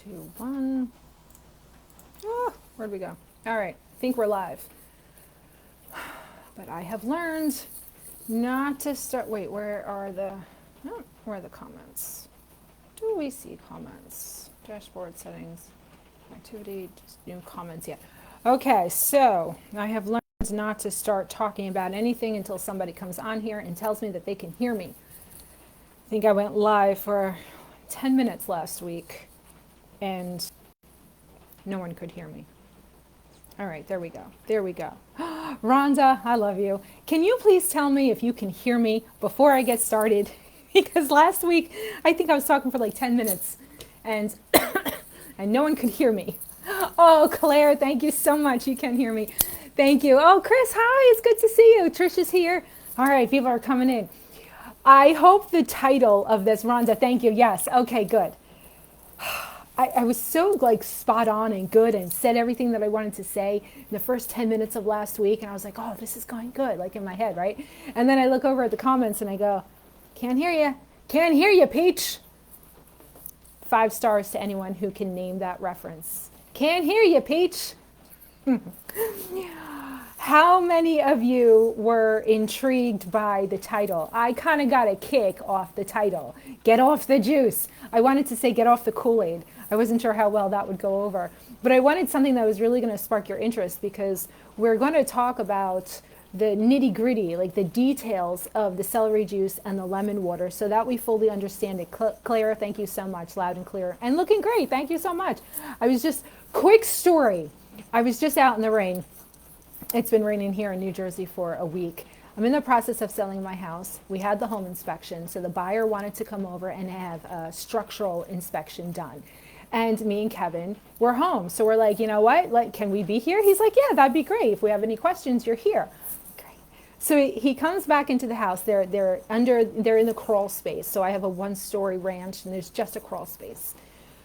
2, 1. Oh, where'd we go? All right, I think we're live. But I have learned not to start. Wait, where are the comments? Do we see comments? Dashboard settings, activity, just new comments yet. Okay, so I have learned not to start talking about anything until somebody comes on here and tells me that they can hear me. I think I went live for 10 minutes last week and no one could hear me. All right, there we go. There we go. Rhonda, I love you. Can you please tell me if you can hear me before I get started? Because last week, I think I was talking for like 10 minutes and, and no one could hear me. Oh, Claire, thank you so much. You can hear me. Thank you. Oh, Chris, hi. It's good to see you. Trish is here. All right, people are coming in. I hope the title of this, Rhonda, thank you. Yes. Okay, good. I was so like spot on and good and said everything that I wanted to say in the first 10 minutes of last week. And I was like, oh, this is going good, like in my head, right? And then I look over at the comments and I go, can't hear you. Can't hear you, Peach. 5 stars to anyone who can name that reference. Can't hear you, Peach. How many of you were intrigued by the title? I kind of got a kick off the title. Get off the juice. I wanted to say get off the Kool-Aid. I wasn't sure how well that would go over. But I wanted something that was really going to spark your interest because we're going to talk about the nitty-gritty, like the details of the celery juice and the lemon water so that we fully understand it. Claire, thank you so much. Loud and clear. And looking great. Thank you so much. Quick story. I was just out in the rain. It's been raining here in New Jersey for a week. I'm in the process of selling my house. We had the home inspection, so the buyer wanted to come over and have a structural inspection done. And me and Kevin were home. So we're like, you know what? Like, can we be here? He's like, yeah, that'd be great. If we have any questions, you're here. Great. So he comes back into the house. They're in the crawl space. So I have a 1-story ranch and there's just a crawl space.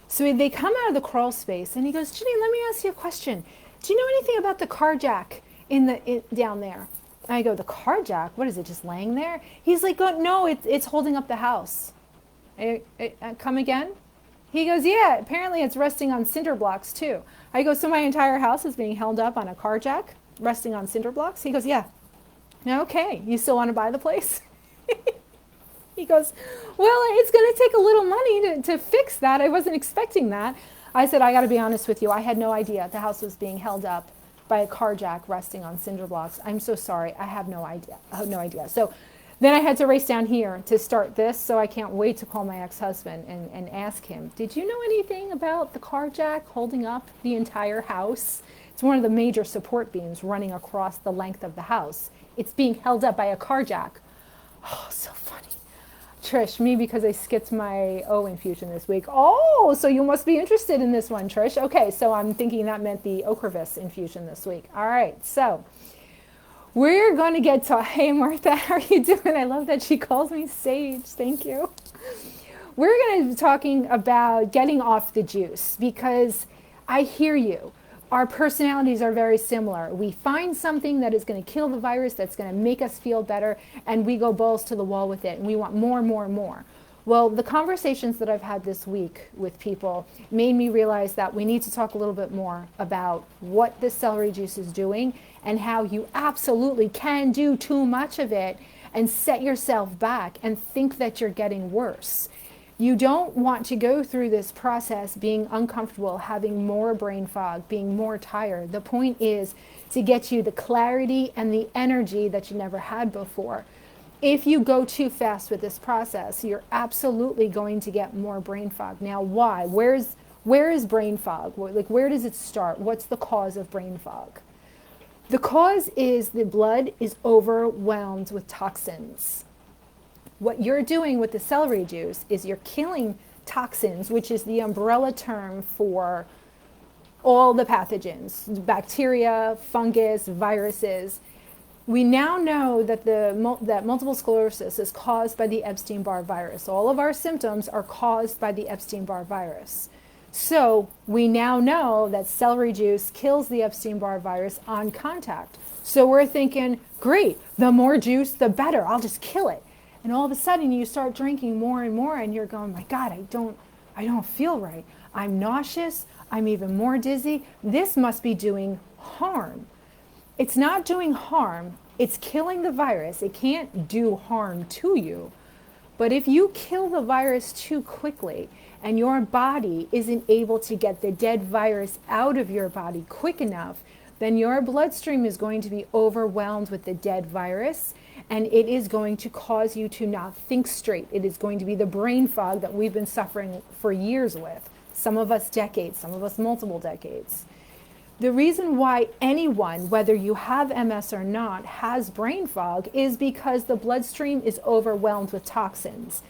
So they come out of the crawl space and he goes, Ginny, let me ask you a question. Do you know anything about the car jack down there? And I go, the car jack? What is it, just laying there? He's like, oh, no, it's holding up the house. Come again? He goes, yeah, apparently it's resting on cinder blocks too. I go, so my entire house is being held up on a car jack, resting on cinder blocks? He goes, yeah. Okay, you still want to buy the place? He goes, well, it's going to take a little money to fix that. I wasn't expecting that. I said, I got to be honest with you. I had no idea the house was being held up by a car jack resting on cinder blocks. I'm so sorry. I have no idea. So then I had to race down here to start this. So I can't wait to call my ex-husband and ask him, did you know anything about the car jack holding up the entire house? It's one of the major support beams running across the length of the house. It's being held up by a car jack. Oh, so funny. Trish, me because I skipped my O infusion this week. Oh, so you must be interested in this one, Trish. Okay, so I'm thinking that meant the Ocrevus infusion this week. All right, so we're going to get to, hey Martha, how are you doing? I love that she calls me Sage. Thank you. We're going to be talking about getting off the juice because I hear you. Our personalities are very similar. We find something that is going to kill the virus, that's going to make us feel better, and we go balls to the wall with it, and we want more and more and more. Well, the conversations that I've had this week with people made me realize that we need to talk a little bit more about what this celery juice is doing and how you absolutely can do too much of it and set yourself back and think that you're getting worse. You don't want to go through this process being uncomfortable, having more brain fog, being more tired. The point is to get you the clarity and the energy that you never had before. If you go too fast with this process, you're absolutely going to get more brain fog. Now, why? Where is brain fog? Like, where does it start? What's the cause of brain fog? The cause is the blood is overwhelmed with toxins. What you're doing with the celery juice is you're killing toxins, which is the umbrella term for all the pathogens, bacteria, fungus, viruses. We now know that that multiple sclerosis is caused by the Epstein-Barr virus. All of our symptoms are caused by the Epstein-Barr virus. So we now know that celery juice kills the Epstein-Barr virus on contact. So we're thinking, great, the more juice, the better. I'll just kill it. And all of a sudden you start drinking more and more and you're going, my God, I don't feel right. I'm nauseous, I'm even more dizzy. This must be doing harm. It's not doing harm, it's killing the virus. It can't do harm to you. But if you kill the virus too quickly and your body isn't able to get the dead virus out of your body quick enough, then your bloodstream is going to be overwhelmed with the dead virus, and it is going to cause you to not think straight. It is going to be the brain fog that we've been suffering for years with. Some of us decades, some of us multiple decades. The reason why anyone, whether you have MS or not, has brain fog is because the bloodstream is overwhelmed with toxins.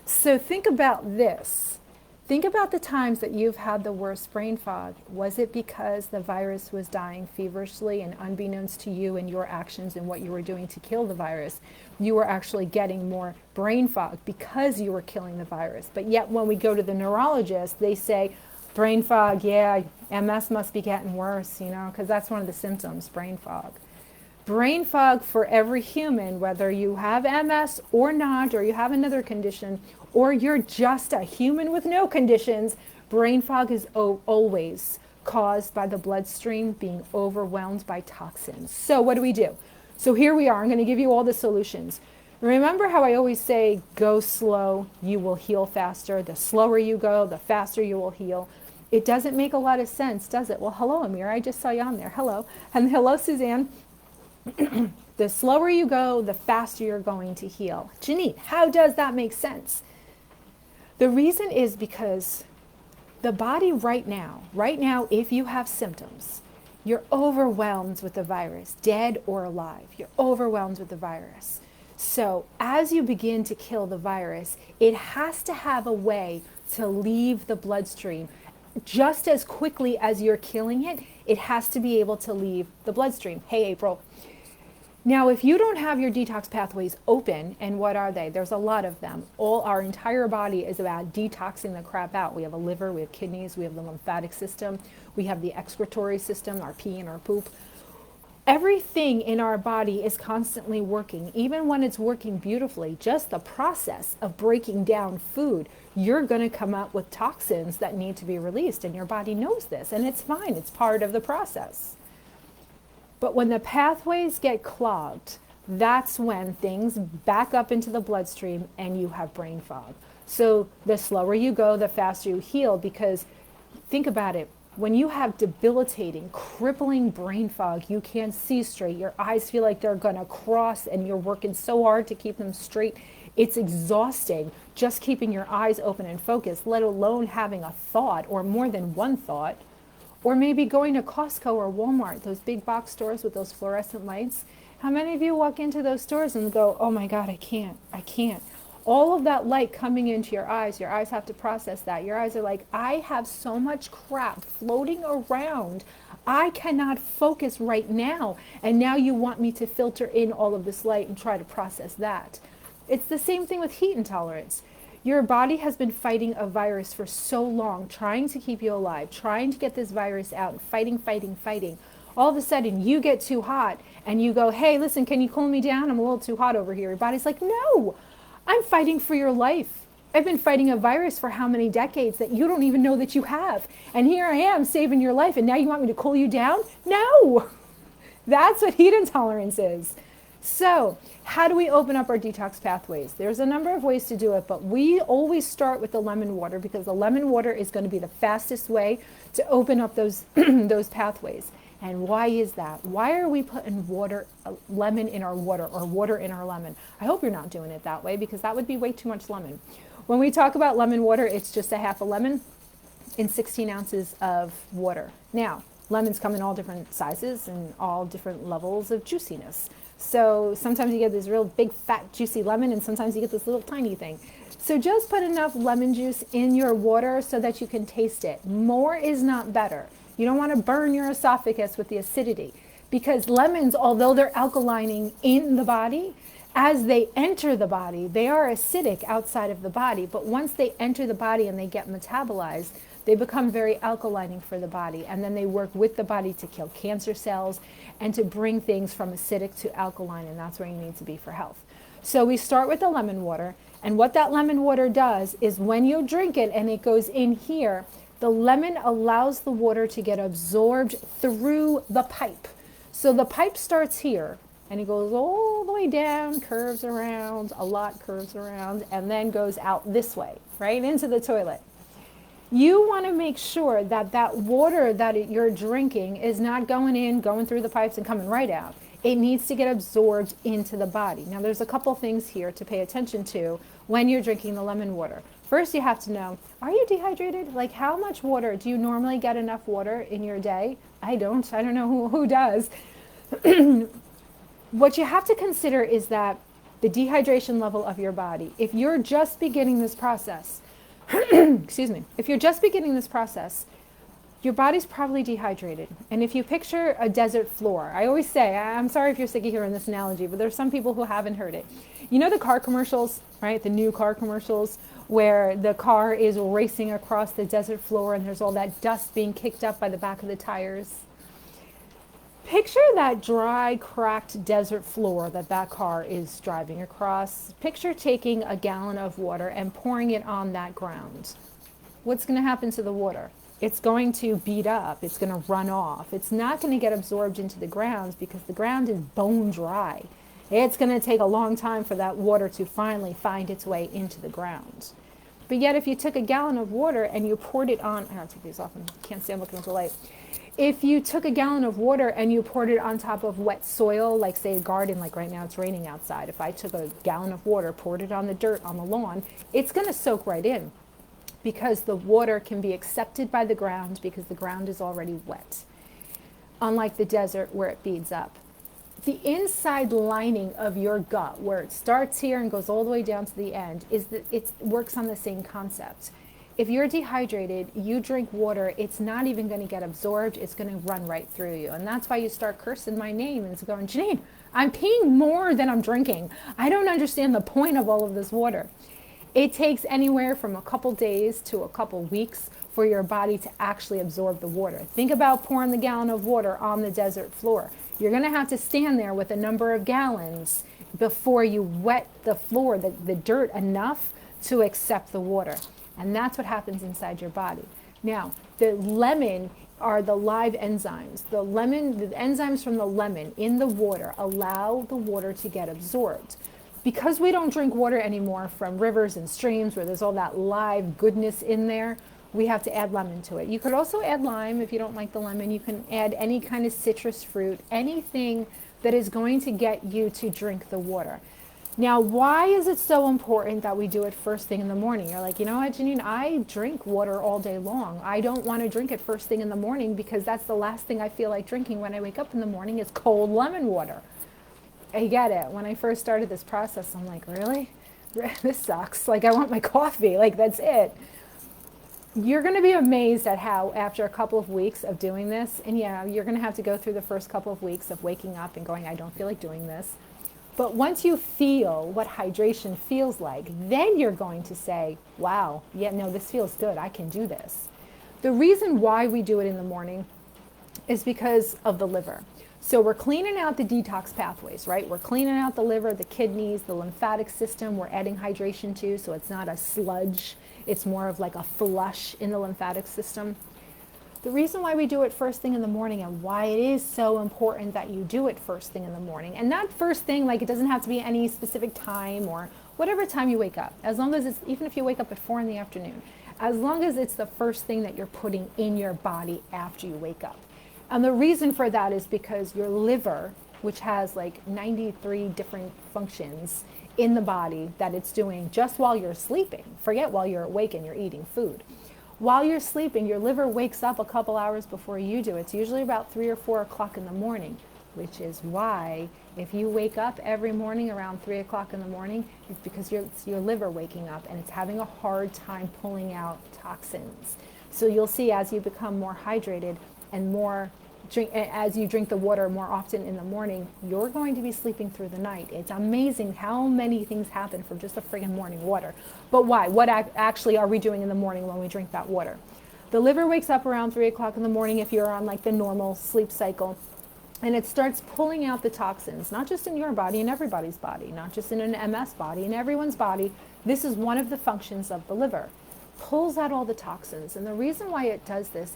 So think about this. Think about the times that you've had the worst brain fog. Was it because the virus was dying feverishly, and unbeknownst to you and your actions and what you were doing to kill the virus, you were actually getting more brain fog because you were killing the virus? But yet when we go to the neurologist, they say, brain fog, yeah, MS must be getting worse, because that's one of the symptoms, brain fog. Brain fog for every human, whether you have MS or not, or you have another condition, or you're just a human with no conditions, brain fog is always caused by the bloodstream being overwhelmed by toxins. So what do? So here we are. I'm going to give you all the solutions. Remember how I always say, go slow, you will heal faster. The slower you go, the faster you will heal. It doesn't make a lot of sense, does it? Well, hello, Amir. I just saw you on there. Hello. And hello, Suzanne. The slower you go, the faster you're going to heal. Janine, how does that make sense? The reason is because the body right now, if you have symptoms, you're overwhelmed with the virus, dead or alive. You're overwhelmed with the virus. So as you begin to kill the virus, it has to have a way to leave the bloodstream. Just as quickly as you're killing it, it has to be able to leave the bloodstream. Hey, April. Now, if you don't have your detox pathways open, and what are they? There's a lot of them. Our entire body is about detoxing the crap out. We have a liver, we have kidneys, we have the lymphatic system, we have the excretory system, our pee and our poop. Everything in our body is constantly working, even when it's working beautifully. Just the process of breaking down food, you're going to come up with toxins that need to be released, and your body knows this, and it's fine. It's part of the process. But when the pathways get clogged, that's when things back up into the bloodstream and you have brain fog. So the slower you go, the faster you heal, because think about it. When you have debilitating, crippling brain fog, you can't see straight. Your eyes feel like they're going to cross, and you're working so hard to keep them straight. It's exhausting just keeping your eyes open and focused, let alone having a thought or more than one thought. Or maybe going to Costco or Walmart, those big box stores with those fluorescent lights. How many of you walk into those stores and go, oh my God, I can't. All of that light coming into your eyes have to process that. Your eyes are like, I have so much crap floating around. I cannot focus right now. And now you want me to filter in all of this light and try to process that. It's the same thing with heat intolerance. Your body has been fighting a virus for so long, trying to keep you alive, trying to get this virus out, fighting. All of a sudden, you get too hot, and you go, hey, listen, can you cool me down? I'm a little too hot over here. Your body's like, no, I'm fighting for your life. I've been fighting a virus for how many decades that you don't even know that you have. And here I am saving your life, and now you want me to cool you down? No, that's what heat intolerance is. So how do we open up our detox pathways? There's a number of ways to do it, but we always start with the lemon water, because the lemon water is going to be the fastest way to open up those those pathways. And why is that? Why are we putting lemon in our water, or water in our lemon? I hope you're not doing it that way, because that would be way too much lemon. When we talk about lemon water, it's just a half a lemon in 16 ounces of water. Now, lemons come in all different sizes and all different levels of juiciness. So sometimes you get this real big, fat, juicy lemon, and sometimes you get this little tiny thing. So just put enough lemon juice in your water so that you can taste it. More is not better. You don't want to burn your esophagus with the acidity, because lemons, although they're alkalining in the body, as they enter the body, they are acidic outside of the body. But once they enter the body and they get metabolized, they become very alkalining for the body, and then they work with the body to kill cancer cells and to bring things from acidic to alkaline, and that's where you need to be for health. So we start with the lemon water, and what that lemon water does is when you drink it and it goes in here, The lemon allows the water to get absorbed through the pipe. So the pipe starts here and it goes all the way down, curves around, a lot curves around, and then goes out this way, right into the toilet. You want to make sure that that water that you're drinking is not going in, going through the pipes and coming right out. It needs to get absorbed into the body. Now there's a couple things here to pay attention to when you're drinking the lemon water. First, you have to know, are you dehydrated? Like, how much water? Do you normally get enough water in your day? I don't. I don't know who does. What you have to consider is that the dehydration level of your body, if you're just beginning this process, excuse me, if you're just beginning this process, your body's probably dehydrated. And if you picture a desert floor, I always say, I'm sorry if you're sick of hearing this analogy, but there's some people who haven't heard it. You know the car commercials, right? The new car commercials where the car is racing across the desert floor and there's all that dust being kicked up by the back of the tires. Picture that dry, cracked desert floor that car is driving across. Picture taking a gallon of water and pouring it on that ground. What's going to happen to the water? It's going to beat up. It's going to run off. It's not going to get absorbed into the ground because the ground is bone dry. It's going to take a long time for that water to finally find its way into the ground. But yet if you took a gallon of water and you poured it on, I don't take these off, I can't stand looking at the light. If you took a gallon of water and you poured it on top of wet soil, like say a garden, like right now it's raining outside. If I took a gallon of water, poured it on the dirt on the lawn, it's going to soak right in because the water can be accepted by the ground because the ground is already wet. Unlike the desert where it beads up. The inside lining of your gut, where it starts here and goes all the way down to the end, is that it works on the same concept. If you're dehydrated, you drink water, it's not even going to get absorbed, it's going to run right through you. And that's why you start cursing my name and it's going, Janine, I'm peeing more than I'm drinking. I don't understand the point of all of this water. It takes anywhere from a couple days to a couple weeks for your body to actually absorb the water. Think about pouring the gallon of water on the desert floor. You're going to have to stand there with a number of gallons before you wet the floor, the dirt enough to accept the water. And that's what happens inside your body. Now, the lemon are the live enzymes. The enzymes from the lemon in the water allow the water to get absorbed. Because we don't drink water anymore from rivers and streams where there's all that live goodness in there, we have to add lemon to it. You could also add lime if you don't like the lemon. You can add any kind of citrus fruit, anything that is going to get you to drink the water. Now, why is it so important that we do it first thing in the morning? You're like, you know what, Janine, I drink water all day long. I don't want to drink it first thing in the morning because that's the last thing I feel like drinking when I wake up in the morning is cold lemon water. I get it. When I first started this process, I'm like, really? This sucks. Like, I want my coffee. Like, that's it. You're going to be amazed at how after a couple of weeks of doing this, and yeah, you're going to have to go through the first couple of weeks of waking up and going, I don't feel like doing this. But once you feel what hydration feels like, then you're going to say, wow, yeah, no, this feels good. I can do this. The reason why we do it in the morning is because of the liver. So we're cleaning out the detox pathways, right? We're cleaning out the liver, the kidneys, the lymphatic system. We're adding hydration to, so it's not a sludge. It's more of like a flush in the lymphatic system. The reason why we do it first thing in the morning and why it is so important that you do it first thing in the morning, and not first thing, like it doesn't have to be any specific time or whatever time you wake up, as long as it's, even if you wake up at 4 in the afternoon, as long as it's the first thing that you're putting in your body after you wake up. And the reason for that is because your liver, which has like 93 different functions in the body that it's doing just while you're sleeping, forget while you're awake and you're eating food. While you're sleeping, your liver wakes up a couple hours before you do. It's usually about 3 or 4 o'clock in the morning, which is why if you wake up every morning around 3 o'clock in the morning, it's because it's your liver waking up and it's having a hard time pulling out toxins. So you'll see as you become more hydrated and as you drink the water more often in the morning, you're going to be sleeping through the night. It's amazing how many things happen from just a friggin' morning water. But why? What actually are we doing in the morning when we drink that water? The liver wakes up around 3 o'clock in the morning if you're on like the normal sleep cycle, and it starts pulling out the toxins, not just in your body, in everybody's body, not just in an MS body, in everyone's body. This is one of the functions of the liver. pulls out all the toxins. And the reason why it does this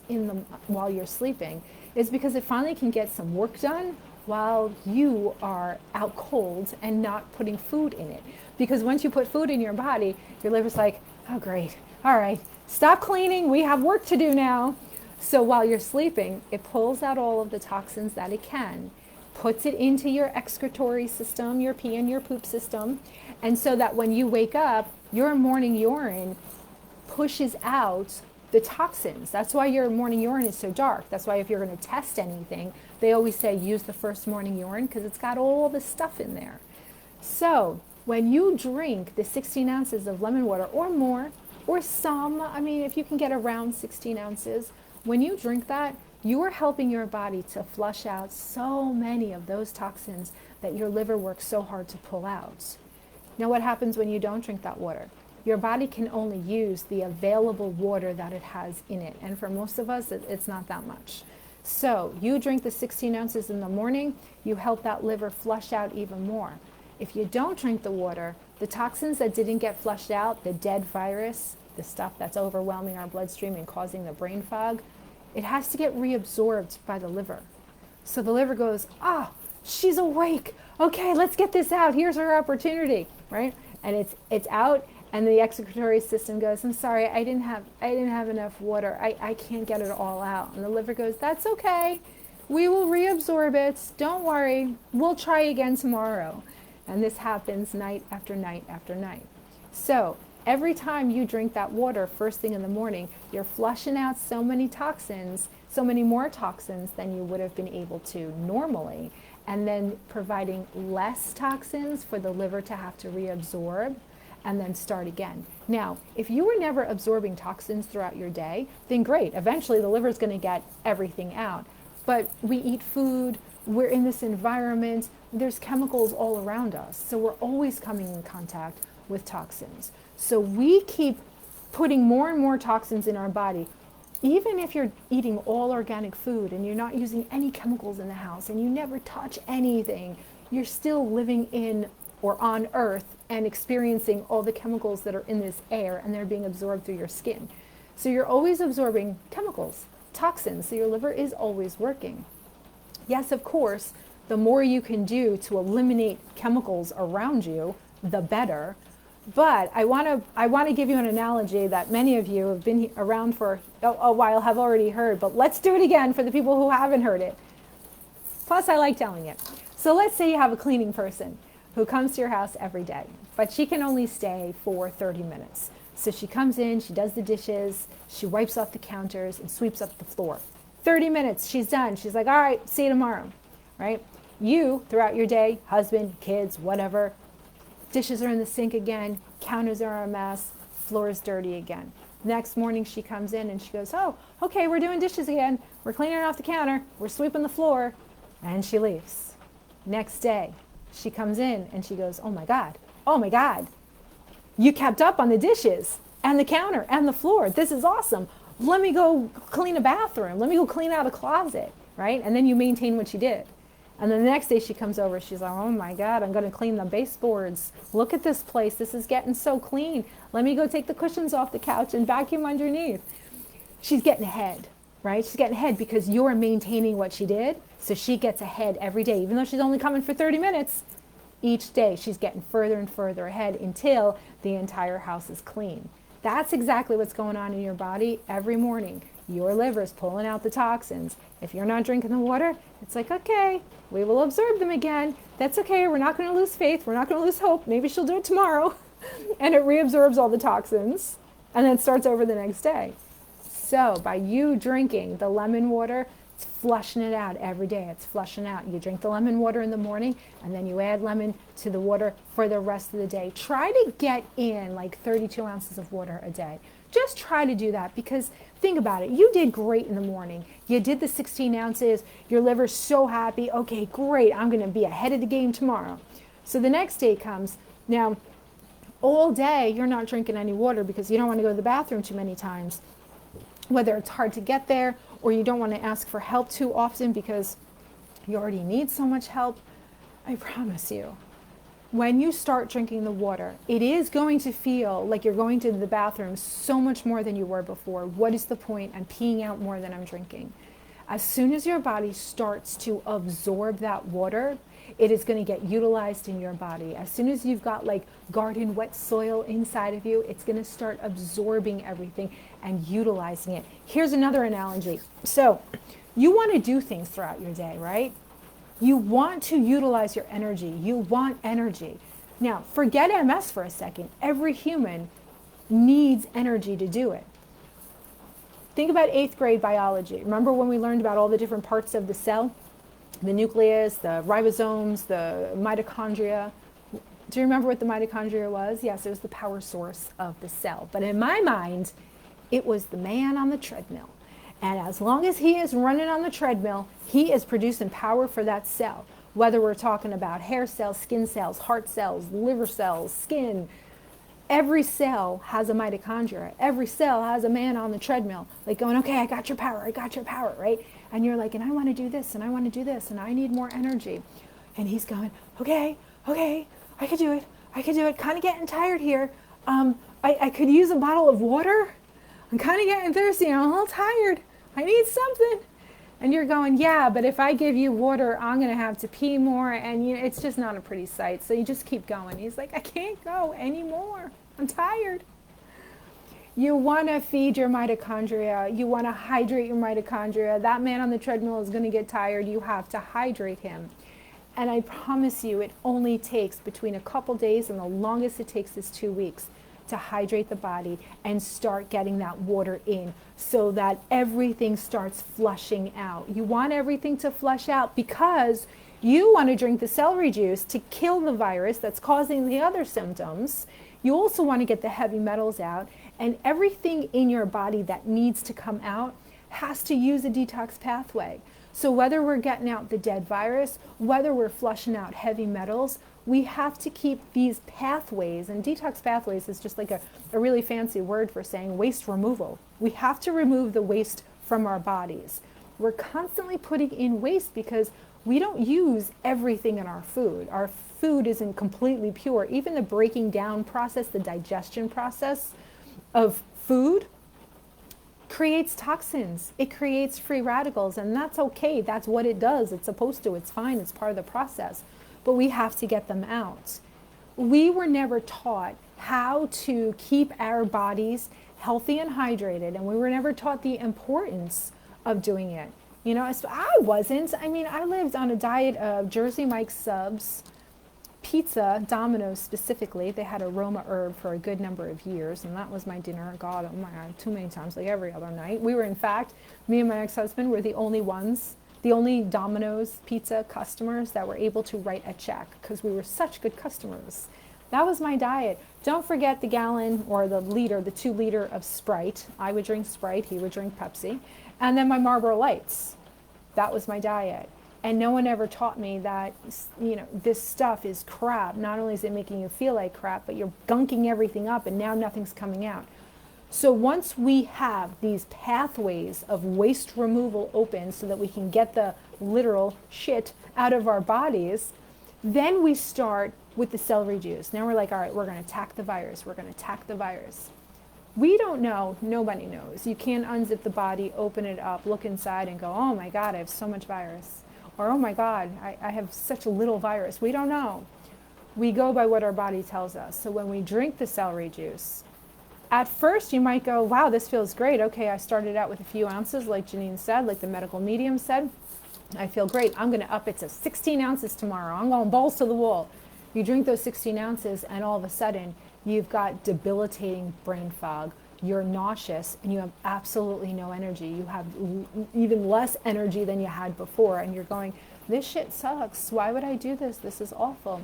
while you're sleeping is because it finally can get some work done while you are out cold and not putting food in it. Because once you put food in your body, your liver's like, oh great, all right, stop cleaning, we have work to do now. So while you're sleeping, it pulls out all of the toxins that it can, puts it into your excretory system, your pee and your poop system, and so that when you wake up, your morning urine pushes out the toxins. That's why your morning urine is so dark. That's why if you're going to test anything, they always say use the first morning urine because it's got all the stuff in there. So when you drink the 16 ounces of lemon water or more, or some, I mean, if you can get around 16 ounces, when you drink that, you are helping your body to flush out so many of those toxins that your liver works so hard to pull out. Now what happens when you don't drink that water? Your body can only use the available water that it has in it. And for most of us, it's not that much. So you drink the 16 ounces in the morning, you help that liver flush out even more. If you don't drink the water, the toxins that didn't get flushed out, the dead virus, the stuff that's overwhelming our bloodstream and causing the brain fog, it has to get reabsorbed by the liver. So the liver goes, she's awake. Okay, let's get this out. Here's our opportunity, right? And it's out. And the excretory system goes, I'm sorry, I didn't have enough water. I can't get it all out. And the liver goes, that's okay. We will reabsorb it. Don't worry. We'll try again tomorrow. And this happens night after night after night. So every time you drink that water first thing in the morning, you're flushing out so many toxins, so many more toxins than you would have been able to normally, and then providing less toxins for the liver to have to reabsorb and then start again. Now, if you were never absorbing toxins throughout your day, then great. Eventually the liver is going to get everything out. But we eat food, we're in this environment, there's chemicals all around us. So we're always coming in contact with toxins. So we keep putting more and more toxins in our body. Even if you're eating all organic food and you're not using any chemicals in the house and you never touch anything, you're still living in or on Earth and experiencing all the chemicals that are in this air and they're being absorbed through your skin. So you're always absorbing chemicals, toxins, so your liver is always working. Yes, of course, the more you can do to eliminate chemicals around you, the better. But I want to give you an analogy that many of you have been around for a while have already heard, but let's do it again for the people who haven't heard it. Plus, I like telling it. So let's say you have a cleaning person who comes to your house every day, but she can only stay for 30 minutes. So she comes in, she does the dishes, she wipes off the counters and sweeps up the floor. 30 minutes, she's done. She's like, all right, see you tomorrow, right? You, throughout your day, husband, kids, whatever, dishes are in the sink again, counters are a mess, floor is dirty again. Next morning she comes in and she goes, oh, okay, we're doing dishes again. We're cleaning off the counter. We're sweeping the floor. And she leaves. Next day, she comes in and she goes, oh my God, you kept up on the dishes and the counter and the floor. This is awesome. Let me go clean a bathroom. Let me go clean out a closet, right? And then you maintain what you did. And then the next day she comes over, she's like, oh my God, I'm going to clean the baseboards. Look at this place. This is getting so clean. Let me go take the cushions off the couch and vacuum underneath. She's getting ahead, right? She's getting ahead because you're maintaining what she did. So she gets ahead every day, even though she's only coming for 30 minutes. Each day she's getting further and further ahead until the entire house is clean. That's exactly what's going on in your body every morning. Your liver is pulling out the toxins. If you're not drinking the water, it's like, okay, we will absorb them again. That's okay. We're not going to lose faith. We're not going to lose hope. Maybe she'll do it tomorrow. And it reabsorbs all the toxins and then starts over the next day. So by you drinking the lemon water, it's flushing it out every day. It's flushing out. You drink the lemon water in the morning and then you add lemon to the water for the rest of the day. Try to get in like 32 ounces of water a day. Just try to do that because think about it. You did great in the morning. You did the 16 ounces. Your liver's so happy. Okay, great. I'm going to be ahead of the game tomorrow. So the next day comes. Now, all day you're not drinking any water because you don't want to go to the bathroom too many times. Whether it's hard to get there or you don't want to ask for help too often because you already need so much help, I promise you, When you start drinking the water, it is going to feel like you're going to the bathroom so much more than you were before. What is the point? I'm peeing out more than I'm drinking. As soon as your body starts to absorb that water, it is going to get utilized in your body. As soon as you've got like garden wet soil inside of you, it's going to start absorbing everything and utilizing it. Here's another analogy. So you want to do things throughout your day, right? You want to utilize your energy. You want energy. Now, forget MS for a second. Every human needs energy to do it. Think about 8th grade biology. Remember when we learned about all the different parts of the cell? The nucleus, the ribosomes, the mitochondria. Do you remember what the mitochondria was? Yes, it was the power source of the cell. But in my mind, it was the man on the treadmill. And as long as he is running on the treadmill, he is producing power for that cell. Whether we're talking about hair cells, skin cells, heart cells, liver cells, skin, every cell has a mitochondria. Every cell has a man on the treadmill, like going, okay, I got your power, right? And you're like, and I want to do this, and I want to do this, and I need more energy. And he's going, okay, I could do it, kind of getting tired here. I could use a bottle of water. I'm kind of getting thirsty, I'm a little tired. I need something. And you're going, yeah, but if I give you water, I'm going to have to pee more. And you know, it's just not a pretty sight. So you just keep going. He's like, I can't go anymore. I'm tired. You want to feed your mitochondria. You want to hydrate your mitochondria. That man on the treadmill is going to get tired. You have to hydrate him. And I promise you, it only takes between a couple days, and the longest it takes is 2 weeks, to hydrate the body and start getting that water in so that everything starts flushing out. You want everything to flush out because you want to drink the celery juice to kill the virus that's causing the other symptoms. You also want to get the heavy metals out, and everything in your body that needs to come out has to use a detox pathway. So whether we're getting out the dead virus, whether we're flushing out heavy metals, we have to keep these pathways, and detox pathways is just like a really fancy word for saying waste removal. We have to remove the waste from our bodies. We're constantly putting in waste because we don't use everything in our food. Our food isn't completely pure. Even the breaking down process, the digestion process of food creates toxins. It creates free radicals, and that's okay. That's what it does. It's supposed to. It's fine. It's part of the process. But we have to get them out. We were never taught how to keep our bodies healthy and hydrated, and we were never taught the importance of doing it. You know, I wasn't. I mean, I lived on a diet of Jersey Mike's subs, pizza, Domino's specifically. They had aroma herb for a good number of years, and that was my dinner. God, oh my God, too many times, like every other night. We were, in fact, me and my ex-husband were the only Domino's pizza customers that were able to write a check because we were such good customers. That was my diet. Don't forget the gallon or the 2 liter of Sprite. I would drink Sprite, he would drink Pepsi. And then my Marlboro Lights. That was my diet. And no one ever taught me that, you know, this stuff is crap. Not only is it making you feel like crap, but you're gunking everything up and now nothing's coming out. So once we have these pathways of waste removal open so that we can get the literal shit out of our bodies, then we start with the celery juice. Now we're like, all right, we're going to attack the virus. We're going to attack the virus. We don't know. Nobody knows. You can't unzip the body, open it up, look inside and go, oh my God, I have so much virus. Or, oh my God, I have such a little virus. We don't know. We go by what our body tells us. So when we drink the celery juice, at first you might go, wow, this feels great. Okay, I started out with a few ounces, like Janine said, like the medical medium said. I feel great. I'm going to up it to 16 ounces tomorrow. I'm going balls to the wall. You drink those 16 ounces and all of a sudden you've got debilitating brain fog. You're nauseous and you have absolutely no energy. You have even less energy than you had before, and you're going, this shit sucks. Why would I do this? This is awful.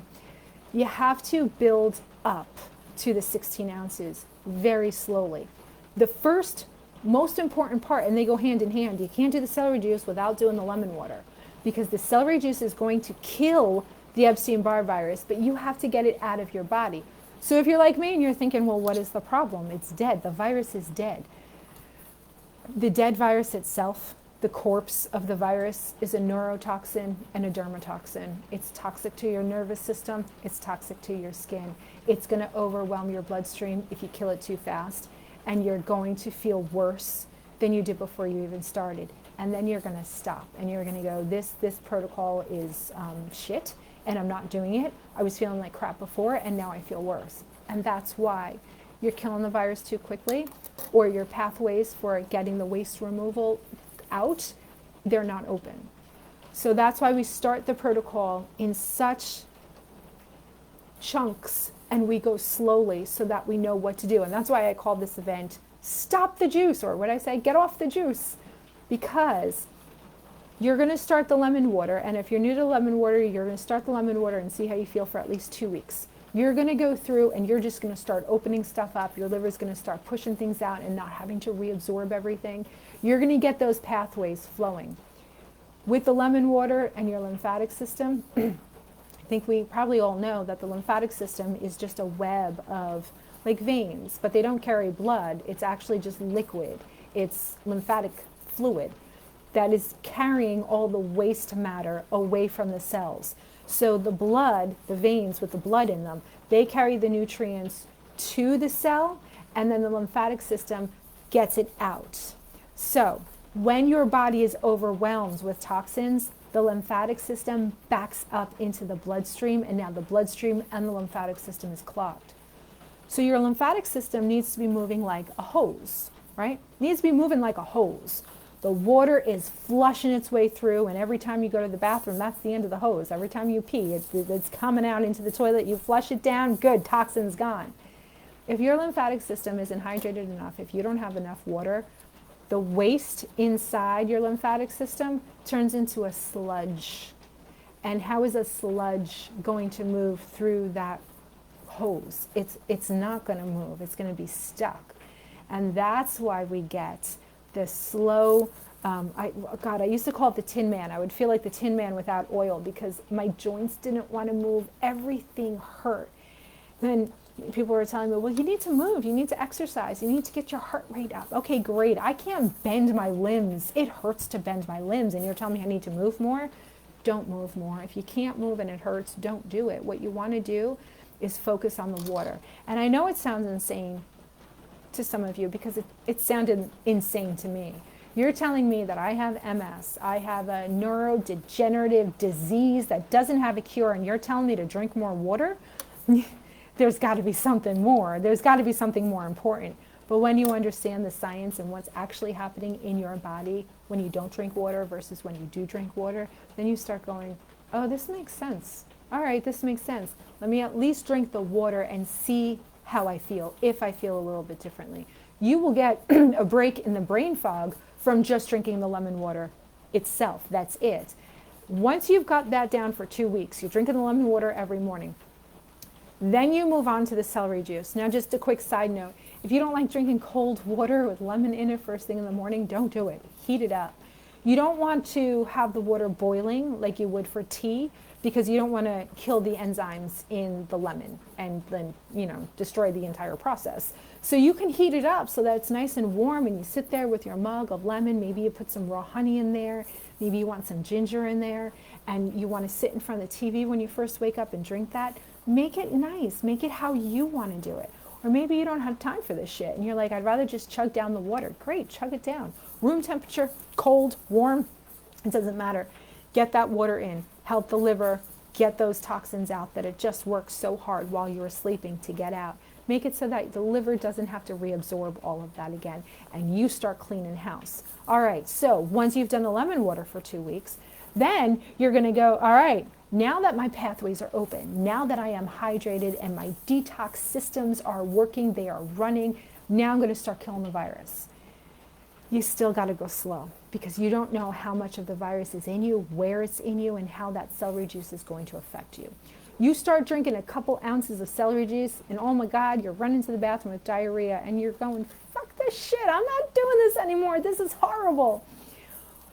You have to build up to the 16 ounces very slowly. The first most important part, and they go hand in hand, you can't do the celery juice without doing the lemon water, because the celery juice is going to kill the Epstein-Barr virus, but you have to get it out of your body. So if you're like me and you're thinking, well, what is the problem? It's dead. The virus is dead. The dead virus itself The corpse of the virus is a neurotoxin and a dermatoxin. It's toxic to your nervous system. It's toxic to your skin. It's going to overwhelm your bloodstream if you kill it too fast. And you're going to feel worse than you did before you even started. And then you're going to stop and you're going to go, this protocol is shit and I'm not doing it. I was feeling like crap before and now I feel worse. And that's why you're killing the virus too quickly, or your pathways for getting the waste removal out, they're not open. So that's why we start the protocol in such chunks and we go slowly so that we know what to do. And that's why I called this event Stop the Juice, or what I say, get off the juice. Because you're going to start the lemon water, and if you're new to lemon water, you're going to start the lemon water and see how you feel for at least 2 weeks. You're going to go through and you're just going to start opening stuff up. Your liver's going to start pushing things out and not having to reabsorb everything. You're going to get those pathways flowing. With the lemon water and your lymphatic system, I think we probably all know that the lymphatic system is just a web of like veins, but they don't carry blood. It's actually just liquid. It's lymphatic fluid that is carrying all the waste matter away from the cells. So the blood, the veins with the blood in them, they carry the nutrients to the cell, and then the lymphatic system gets it out. So when your body is overwhelmed with toxins, the lymphatic system backs up into the bloodstream, and now the bloodstream and the lymphatic system is clogged. So your lymphatic system needs to be moving like a hose, right? Needs to be moving like a hose. The water is flushing its way through, and every time you go to the bathroom, that's the end of the hose. Every time you pee, it's coming out into the toilet. You flush it down, good, toxin's gone. If your lymphatic system isn't hydrated enough, if you don't have enough water, the waste inside your lymphatic system turns into a sludge. And how is a sludge going to move through that hose? It's not going to move. It's going to be stuck. And that's why we get the slow, I used to call it the Tin Man. I would feel like the Tin Man without oil because my joints didn't want to move. Everything hurt. Then people were telling me, well, you need to move. You need to exercise. You need to get your heart rate up. Okay, great. I can't bend my limbs. It hurts to bend my limbs. And you're telling me I need to move more? Don't move more. If you can't move and it hurts, don't do it. What you want to do is focus on the water. And I know it sounds insane to some of you because it sounded insane to me. You're telling me that I have MS, I have a neurodegenerative disease that doesn't have a cure, and you're telling me to drink more water? There's got to be something more. There's got to be something more important. But when you understand the science and what's actually happening in your body when you don't drink water versus when you do drink water, then you start going, oh, this makes sense. All right, this makes sense. Let me at least drink the water and see how I feel, if I feel a little bit differently. You will get a break in the brain fog from just drinking the lemon water itself. That's it. Once you've got that down for 2 weeks, you're drinking the lemon water every morning. Then you move on to the celery juice. Now, just a quick side note. If you don't like drinking cold water with lemon in it first thing in the morning, don't do it. Heat it up. You don't want to have the water boiling like you would for tea, because you don't want to kill the enzymes in the lemon and then, destroy the entire process. So you can heat it up so that it's nice and warm, and you sit there with your mug of lemon. Maybe you put some raw honey in there. Maybe you want some ginger in there, and you want to sit in front of the TV when you first wake up and drink that. Make it nice. Make it how you want to do it. Or maybe you don't have time for this shit, and you're like, I'd rather just chug down the water. Great, chug it down. Room temperature, cold, warm, it doesn't matter. Get that water in. Help the liver get those toxins out that it just works so hard while you were sleeping to get out. Make it so that the liver doesn't have to reabsorb all of that again, and you start cleaning house. All right, so once you've done the lemon water for 2 weeks, then you're going to go, all right, now that my pathways are open, now that I am hydrated and my detox systems are working, they are running, now I'm going to start killing the virus. You still got to go slow because you don't know how much of the virus is in you, where it's in you, and how that celery juice is going to affect you. You start drinking a couple ounces of celery juice and oh my God, you're running to the bathroom with diarrhea and you're going, fuck this shit, I'm not doing this anymore, this is horrible.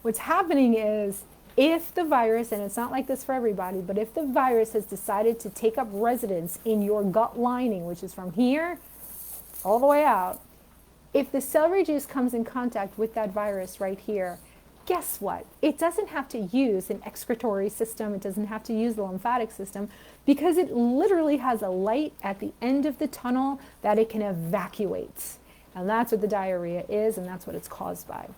What's happening is, if the virus, and it's not like this for everybody, but if the virus has decided to take up residence in your gut lining, which is from here all the way out, if the celery juice comes in contact with that virus right here, guess what? It doesn't have to use an excretory system. It doesn't have to use the lymphatic system because it literally has a light at the end of the tunnel that it can evacuate. And that's what the diarrhea is, and that's what it's caused by.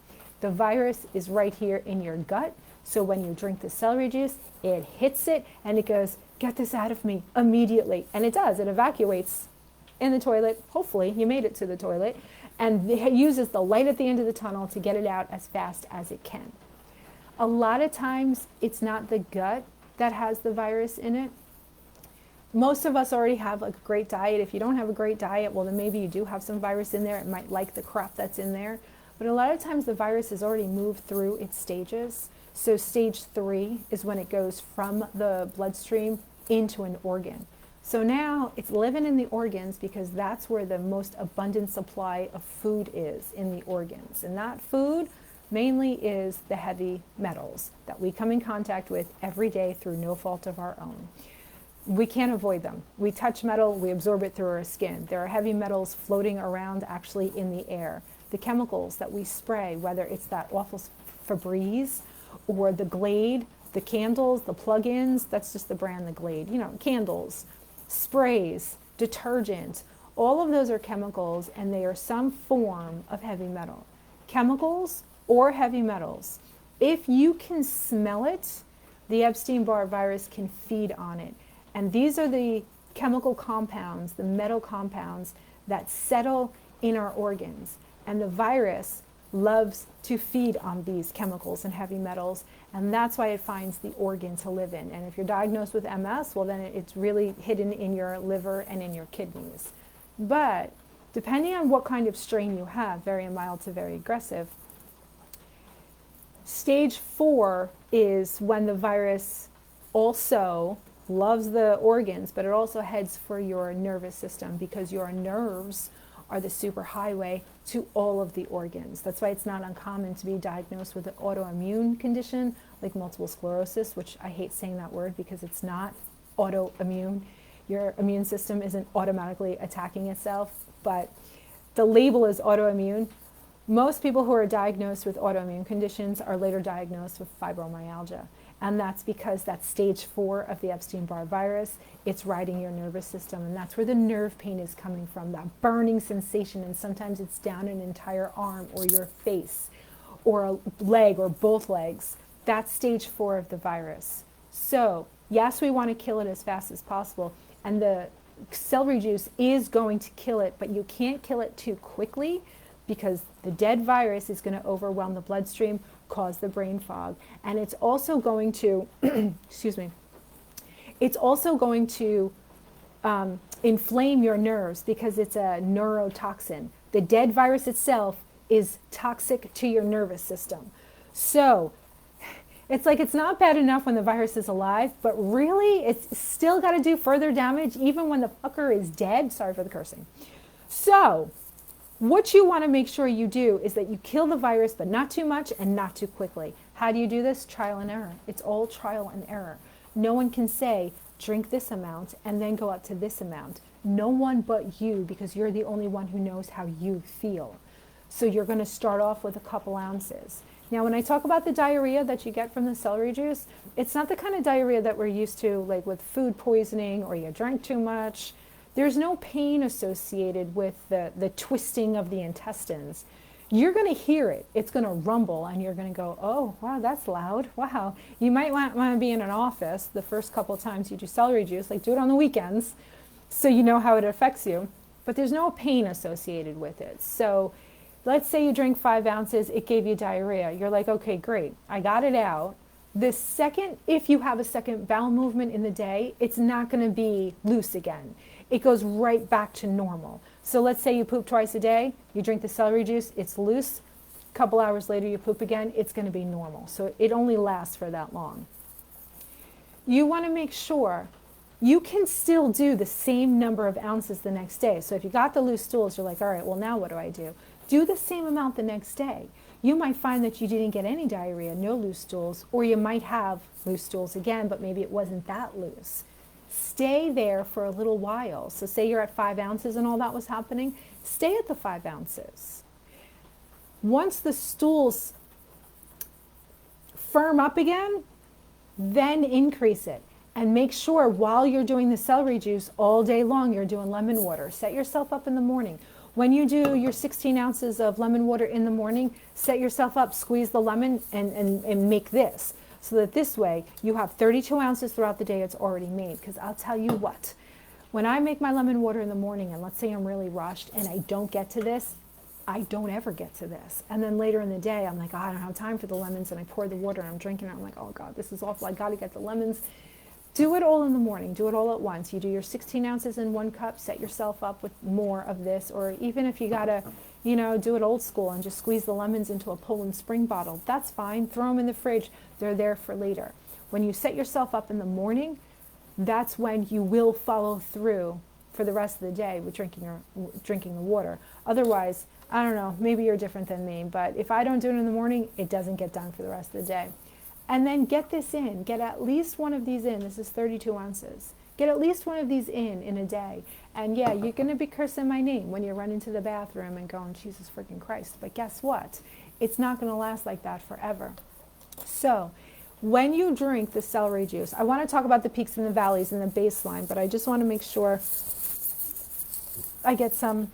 The virus is right here in your gut. So when you drink the celery juice, it hits it and it goes, get this out of me immediately. And it does. It evacuates in the toilet. Hopefully you made it to the toilet. And it uses the light at the end of the tunnel to get it out as fast as it can. A lot of times it's not the gut that has the virus in it. Most of us already have a great diet. If you don't have a great diet, well, then maybe you do have some virus in there. It might like the crap that's in there. But a lot of times the virus has already moved through its stages. So stage 3 is when it goes from the bloodstream into an organ. So now it's living in the organs because that's where the most abundant supply of food is, in the organs. And that food mainly is the heavy metals that we come in contact with every day through no fault of our own. We can't avoid them. We touch metal, we absorb it through our skin. There are heavy metals floating around actually in the air. The chemicals that we spray, whether it's that awful Febreze or the Glade, the candles, the plug-ins, that's just the brand, the Glade, candles, sprays, detergent, all of those are chemicals and they are some form of heavy metal. Chemicals or heavy metals, if you can smell it, the Epstein-Barr virus can feed on it. And these are the chemical compounds, the metal compounds that settle in our organs. And the virus loves to feed on these chemicals and heavy metals, and that's why it finds the organ to live in. And if you're diagnosed with MS, well, then it's really hidden in your liver and in your kidneys. But depending on what kind of strain you have, very mild to very aggressive, stage 4 is when the virus also loves the organs, but it also heads for your nervous system because your nerves are the superhighway to all of the organs. That's why it's not uncommon to be diagnosed with an autoimmune condition like multiple sclerosis, which I hate saying that word because it's not autoimmune. Your immune system isn't automatically attacking itself, but the label is autoimmune. Most people who are diagnosed with autoimmune conditions are later diagnosed with fibromyalgia. And that's because that's stage 4 of the Epstein-Barr virus. It's riding your nervous system, and that's where the nerve pain is coming from, that burning sensation, and sometimes it's down an entire arm or your face or a leg or both legs. That's stage 4 of the virus. So, yes, we want to kill it as fast as possible, and the celery juice is going to kill it, but you can't kill it too quickly because the dead virus is going to overwhelm the bloodstream, cause the brain fog, and it's also going to excuse me, it's also going to inflame your nerves because it's a neurotoxin. The dead virus itself is toxic to your nervous system. So it's like it's not bad enough when the virus is alive, but really it's still got to do further damage even when the fucker is dead. Sorry for the cursing. So what you want to make sure you do is that you kill the virus, but not too much and not too quickly. How do you do this? Trial and error. It's all trial and error. No one can say, drink this amount and then go up to this amount. No one but you, because you're the only one who knows how you feel. So you're going to start off with a couple ounces. Now, when I talk about the diarrhea that you get from the celery juice, it's not the kind of diarrhea that we're used to, like with food poisoning or you drank too much. There's no pain associated with the twisting of the intestines. You're going to hear it. It's going to rumble, and you're going to go, oh, wow, that's loud. Wow. You might want to be in an office the first couple of times you do celery juice, like do it on the weekends, so you know how it affects you. But there's no pain associated with it. So let's say you drink 5 ounces, it gave you diarrhea. You're like, okay, great, I got it out. The second, if you have a second bowel movement in the day, it's not going to be loose again. It goes right back to normal. So let's say you poop twice a day, you drink the celery juice, it's loose. A couple hours later you poop again, it's going to be normal. So it only lasts for that long. You want to make sure you can still do the same number of ounces the next day. So if you got the loose stools, you're like, all right, well, now what do? Do the same amount the next day. You might find that you didn't get any diarrhea, no loose stools, or you might have loose stools again, but maybe it wasn't that loose. Stay there for a little while. So say you're at 5 ounces and all that was happening, stay at the 5 ounces. Once the stools firm up again, then increase it. And make sure while you're doing the celery juice all day long, you're doing lemon water. Set yourself up in the morning. When you do your 16 ounces of lemon water in the morning, set yourself up, squeeze the lemon, and make this. So that this way you have 32 ounces throughout the day. It's already made. Because I'll tell you what, when I make my lemon water in the morning, and let's say I'm really rushed and I don't get to this, I don't ever get to this. And then later in the day, I'm like, oh, I don't have time for the lemons. And I pour the water and I'm drinking it. I'm like, oh God, this is awful. I got to get the lemons. Do it all in the morning. Do it all at once. You do your 16 ounces in 1 cup, set yourself up with more of this. Or even if you got to, do it old school and just squeeze the lemons into a Poland Spring bottle, that's fine. Throw them in the fridge. They're there for later. When you set yourself up in the morning, that's when you will follow through for the rest of the day with drinking the water. Otherwise, I don't know, maybe you're different than me, but if I don't do it in the morning, it doesn't get done for the rest of the day. And then get this in. Get at least one of these in. This is 32 ounces. Get at least one of these in a day. And yeah, you're going to be cursing my name when you run into the bathroom and going, Jesus freaking Christ. But guess what? It's not going to last like that forever. So when you drink the celery juice, I want to talk about the peaks and the valleys and the baseline, but I just want to make sure I get some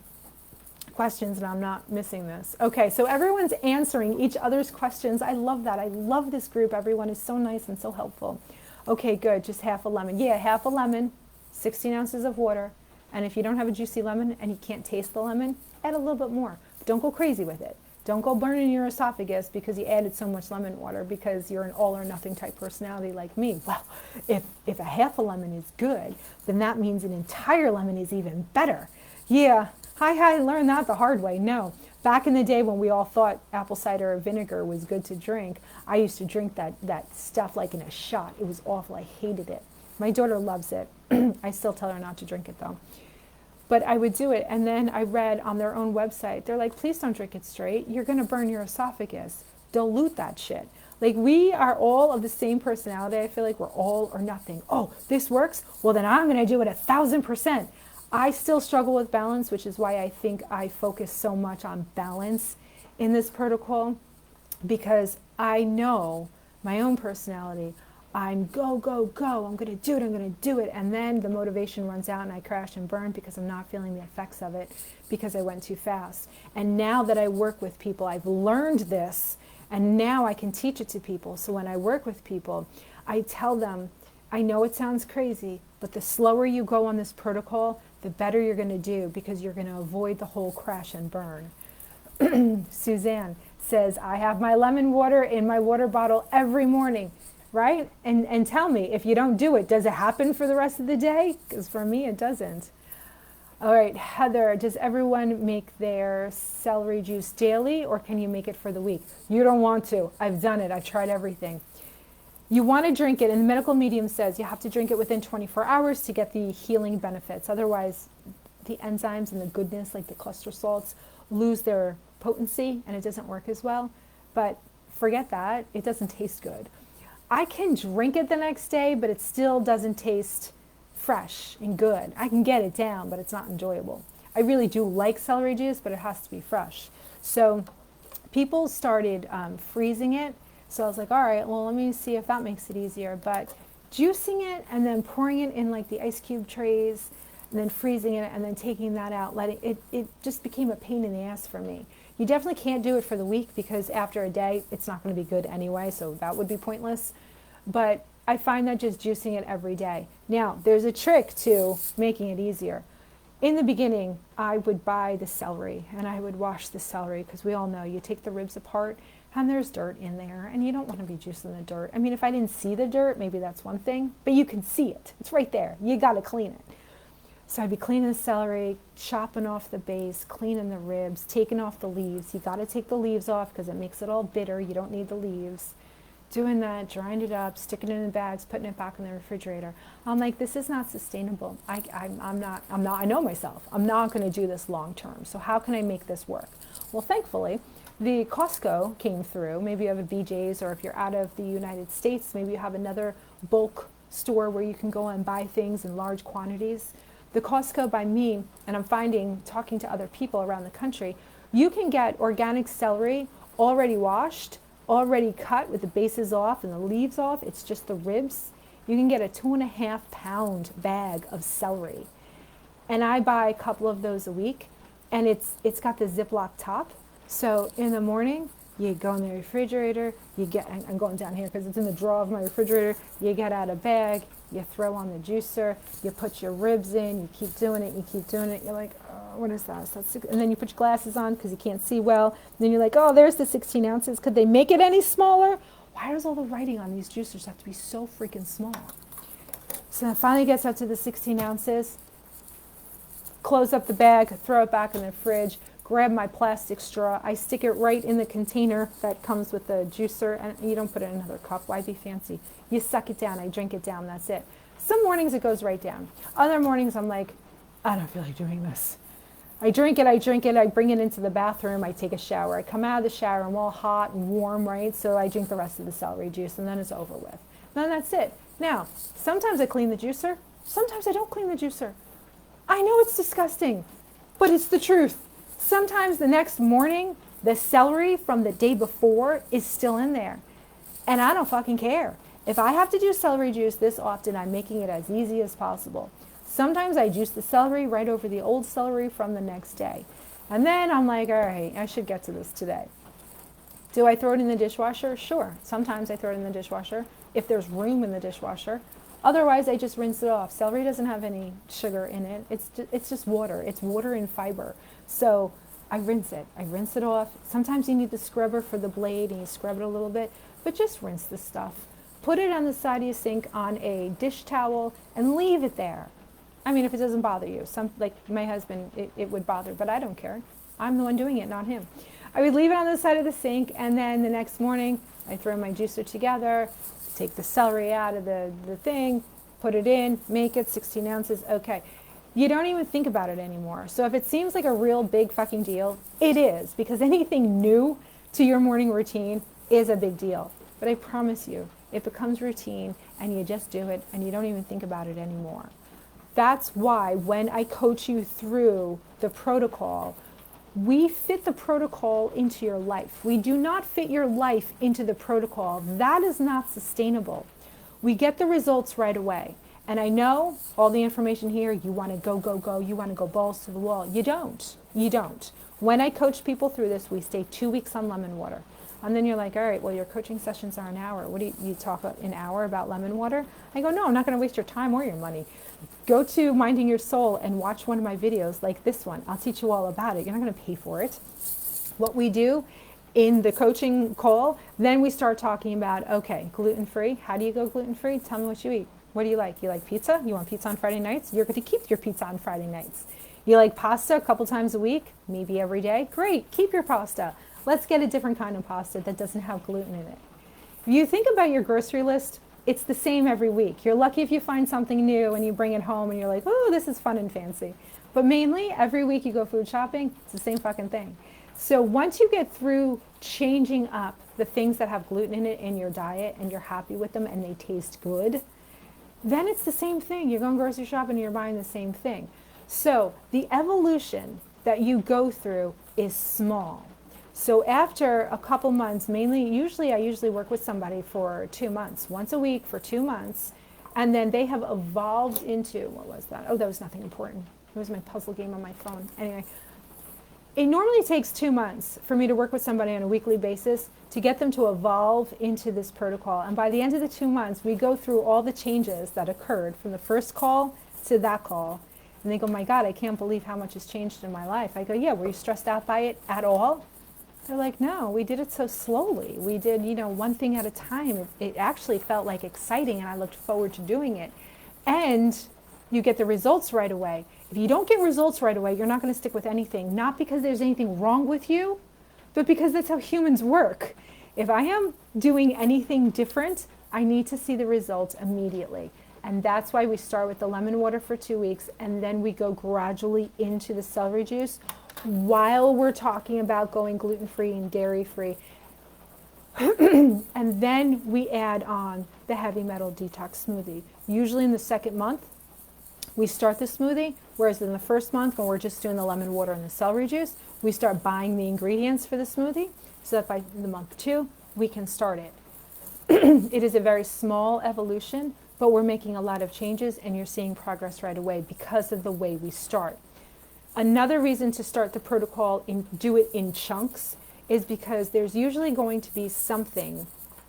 questions and I'm not missing this. Okay, so everyone's answering each other's questions. I love that. I love this group. Everyone is so nice and so helpful. Okay, good. Just half a lemon. Yeah, half a lemon, 16 ounces of water. And if you don't have a juicy lemon and you can't taste the lemon, add a little bit more. Don't go crazy with it. Don't go burning your esophagus because you added so much lemon water because you're an all or nothing type personality like me. Well, if a half a lemon is good, then that means an entire lemon is even better. Yeah, I learned that the hard way. No, back in the day when we all thought apple cider vinegar was good to drink, I used to drink that stuff like in a shot. It was awful. I hated it. My daughter loves it. I still tell her not to drink it though. But I would do it, and then I read on their own website, they're like, please don't drink it straight. You're going to burn your esophagus. Dilute that shit. Like, we are all of the same personality. I feel like we're all or nothing. Oh, this works? Well, then I'm going to do it 1,000%. I still struggle with balance, which is why I think I focus so much on balance in this protocol, because I know my own personality. I'm go, go, go. I'm going to do it. I'm going to do it. And then the motivation runs out and I crash and burn because I'm not feeling the effects of it because I went too fast. And now that I work with people, I've learned this, and now I can teach it to people. So when I work with people, I tell them, I know it sounds crazy, but the slower you go on this protocol, the better you're going to do because you're going to avoid the whole crash and burn. Suzanne says, I have my lemon water in my water bottle every morning. Right? And tell me, if you don't do it, does it happen for the rest of the day? Because for me, it doesn't. All right, Heather, does everyone make their celery juice daily, or can you make it for the week? You don't want to. I've done it. I've tried everything. You want to drink it, and the medical medium says you have to drink it within 24 hours to get the healing benefits. Otherwise, the enzymes and the goodness, like the cluster salts, lose their potency, and it doesn't work as well. But forget that. It doesn't taste good. I can drink it the next day, but it still doesn't taste fresh and good. I can get it down, but it's not enjoyable. I really do like celery juice, but it has to be fresh. So people started freezing it. So I was like, all right, well, let me see if that makes it easier. But juicing it and then pouring it in like the ice cube trays and then freezing it and then taking that out, it just became a pain in the ass for me. You definitely can't do it for the week because after a day, it's not going to be good anyway, so that would be pointless. But I find that just juicing it every day. Now, there's a trick to making it easier. In the beginning, I would buy the celery and I would wash the celery because we all know you take the ribs apart and there's dirt in there and you don't want to be juicing the dirt. I mean, if I didn't see the dirt, maybe that's one thing, but you can see it. It's right there. You got to clean it. So I'd be cleaning the celery, chopping off the base, cleaning the ribs, taking off the leaves. You got to take the leaves off because it makes it all bitter. You don't need the leaves. Doing that, drying it up, sticking it in the bags, putting it back in the refrigerator. I'm like, this is not sustainable. I'm not, I know myself. I'm not going to do this long term. So how can I make this work? Well, thankfully, the Costco came through. Maybe you have a BJ's, or if you're out of the United States, maybe you have another bulk store where you can go and buy things in large quantities. The Costco by me, and I'm finding, talking to other people around the country, you can get organic celery already washed already cut with the bases off and the leaves off. It's just the ribs. You can get a 2.5-pound bag of celery. And I buy a couple of those a week, and it's got the Ziploc top. So in the morning, you go in the refrigerator, I'm going down here because it's in the drawer of my refrigerator, you get out a bag, you throw on the juicer, you put your ribs in, you keep doing it, you're like, oh, what is that? And then you put your glasses on because you can't see well, and then you're like, oh, there's the 16 ounces, could they make it any smaller? Why does all the writing on these juicers have to be so freaking small? So then it finally gets up to the 16 ounces, close up the bag, throw it back in the fridge, grab my plastic straw, I stick it right in the container that comes with the juicer, and you don't put it in another cup, why be fancy? You suck it down, I drink it down, that's it. Some mornings it goes right down. Other mornings I'm like, I don't feel like doing this. I drink it, I bring it into the bathroom, I take a shower. I come out of the shower, I'm all hot and warm, right? So I drink the rest of the celery juice, and then it's over with. Then that's it. Now, sometimes I clean the juicer, sometimes I don't clean the juicer. I know it's disgusting, but it's the truth. Sometimes the next morning, the celery from the day before is still in there. And I don't fucking care. If I have to do celery juice this often, I'm making it as easy as possible. Sometimes I juice the celery right over the old celery from the next day. And then I'm like, all right, I should get to this today. Do I throw it in the dishwasher? Sure. Sometimes I throw it in the dishwasher if there's room in the dishwasher. Otherwise, I just rinse it off. Celery doesn't have any sugar in it. It's just water. It's water and fiber. So I rinse it. I rinse it off. Sometimes you need the scrubber for the blade and you scrub it a little bit, but just rinse the stuff. Put it on the side of your sink on a dish towel and leave it there. I mean, if it doesn't bother you. Like my husband, it would bother, but I don't care. I'm the one doing it, not him. I would leave it on the side of the sink, and then the next morning, I throw my juicer together, take the celery out of the thing, put it in, make it 16 ounces, okay. You don't even think about it anymore. So if it seems like a real big fucking deal, it is, because anything new to your morning routine is a big deal. But I promise you, it becomes routine and you just do it and you don't even think about it anymore. That's why when I coach you through the protocol, we fit the protocol into your life. We do not fit your life into the protocol. That is not sustainable. We get the results right away. And I know all the information here, you want to go, go, go, you want to go balls to the wall. You don't. You don't. When I coach people through this, we stay 2 weeks on lemon water. And then you're like, all right, well, your coaching sessions are an hour. What do you talk an hour about lemon water? I go, no, I'm not going to waste your time or your money. Go to Minding Your Soul and watch one of my videos like this one. I'll teach you all about it. You're not going to pay for it. What we do in the coaching call, then we start talking about, okay, gluten-free. How do you go gluten-free? Tell me what you eat. What do you like? You like pizza? You want pizza on Friday nights? You're going to keep your pizza on Friday nights. You like pasta a couple times a week? Maybe every day? Great, keep your pasta. Let's get a different kind of pasta that doesn't have gluten in it. If you think about your grocery list, it's the same every week. You're lucky if you find something new and you bring it home and you're like, oh, this is fun and fancy. But mainly, every week you go food shopping, it's the same fucking thing. So once you get through changing up the things that have gluten in it in your diet and you're happy with them and they taste good, then it's the same thing. You're going grocery shopping and you're buying the same thing. So the evolution that you go through is small. So after a couple months, I usually work with somebody for 2 months, once a week for 2 months, and then they have evolved into, what was that? Oh, that was nothing important. It was my puzzle game on my phone. Anyway, it normally takes 2 months for me to work with somebody on a weekly basis to get them to evolve into this protocol. And by the end of the 2 months, we go through all the changes that occurred from the first call to that call. And they go, my God, I can't believe how much has changed in my life. I go, yeah, were you stressed out by it at all? They're like, no, we did it so slowly. We did, one thing at a time. It actually felt like exciting and I looked forward to doing it. And you get the results right away. If you don't get results right away, you're not going to stick with anything. Not because there's anything wrong with you, but because that's how humans work. If I am doing anything different, I need to see the results immediately. And that's why we start with the lemon water for 2 weeks and then we go gradually into the celery juice while we're talking about going gluten-free and dairy-free. And then we add on the heavy metal detox smoothie. Usually in the second month, we start the smoothie, whereas in the first month, when we're just doing the lemon water and the celery juice, we start buying the ingredients for the smoothie, so that by the month 2, we can start it. It is a very small evolution, but we're making a lot of changes and you're seeing progress right away because of the way we start. Another reason to start the protocol and do it in chunks is because there's usually going to be something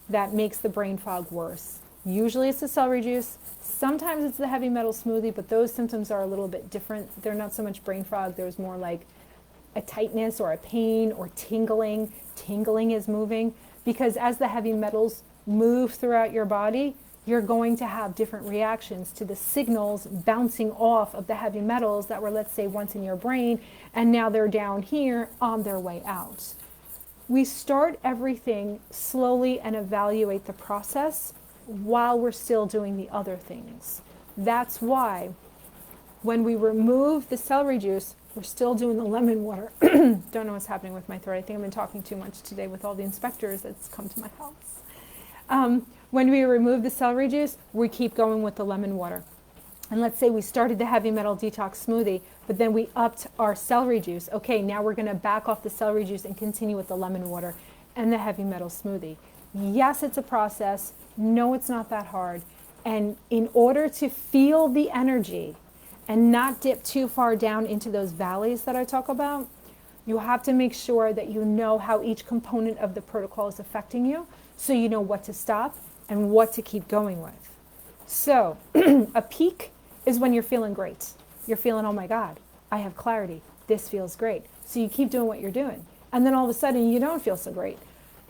that makes the brain fog worse. Usually it's the celery juice. Sometimes it's the heavy metal smoothie, but those symptoms are a little bit different. They're not so much brain fog. There's more like a tightness or a pain or tingling. Tingling is moving because as the heavy metals move throughout your body, you're going to have different reactions to the signals bouncing off of the heavy metals that were, let's say, once in your brain, and now they're down here on their way out. We start everything slowly and evaluate the process while we're still doing the other things. That's why when we remove the celery juice, we're still doing the lemon water. Don't know what's happening with my throat. I think I've been talking too much today with all the inspectors that's come to my house. When we remove the celery juice, we keep going with the lemon water. And let's say we started the heavy metal detox smoothie, but then we upped our celery juice. Okay, now we're going to back off the celery juice and continue with the lemon water and the heavy metal smoothie. Yes, it's a process. No, it's not that hard. And in order to feel the energy and not dip too far down into those valleys that I talk about, you have to make sure that you know how each component of the protocol is affecting you, so you know what to stop and what to keep going with. So a peak is when you're feeling great. You're feeling, oh my God, I have clarity. This feels great. So you keep doing what you're doing. And then all of a sudden you don't feel so great.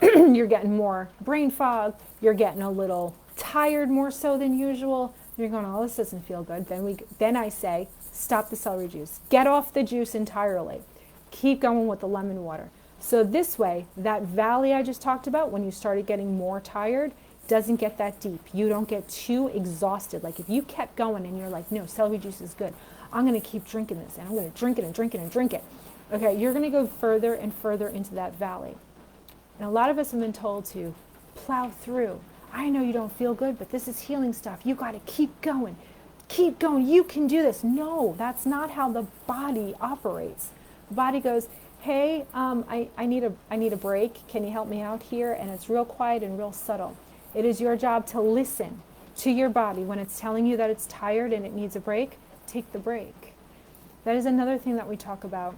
You're getting more brain fog. You're getting a little tired more so than usual. You're going, oh, this doesn't feel good. Then I say, stop the celery juice. Get off the juice entirely. Keep going with the lemon water. So this way, that valley I just talked about, when you started getting more tired, doesn't get that deep. You don't get too exhausted. Like if you kept going and you're like, no, celery juice is good. I'm going to keep drinking this and I'm going to drink it and drink it and drink it. Okay, you're going to go further and further into that valley. And a lot of us have been told to plow through. I know you don't feel good, but this is healing stuff. You got to keep going. Keep going. You can do this. No, that's not how the body operates. The body goes, hey, I need a break. Can you help me out here? And it's real quiet and real subtle. It is your job to listen to your body. When it's telling you that it's tired and it needs a break, take the break. That is another thing that we talk about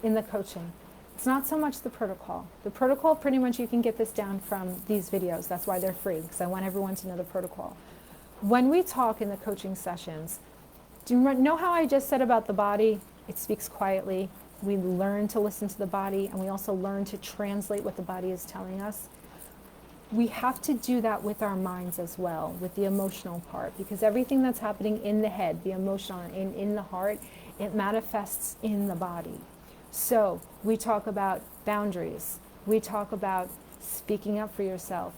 in the coaching. It's not so much the protocol. The protocol, pretty much you can get this down from these videos. That's why they're free, because I want everyone to know the protocol. When we talk in the coaching sessions, do you know how I just said about the body? It speaks quietly. We learn to listen to the body, and we also learn to translate what the body is telling us. We have to do that with our minds as well, with the emotional part, because everything that's happening in the head, the emotional, and in the heart, it manifests in the body. So we talk about boundaries. We talk about speaking up for yourself.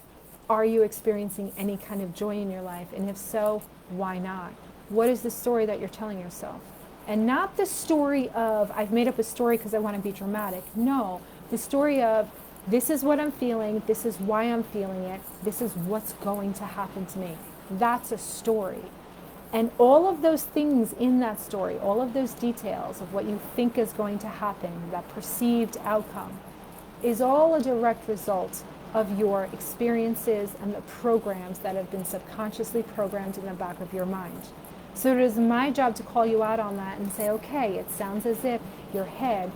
Are you experiencing any kind of joy in your life? And if so, why not? What is the story that you're telling yourself? And not the story of, I've made up a story because I want to be dramatic. No, the story of, this is what I'm feeling, this is why I'm feeling it, this is what's going to happen to me. That's a story. And all of those things in that story, all of those details of what you think is going to happen, that perceived outcome, is all a direct result of your experiences and the programs that have been subconsciously programmed in the back of your mind. So it is my job to call you out on that and say, okay, it sounds as if your head,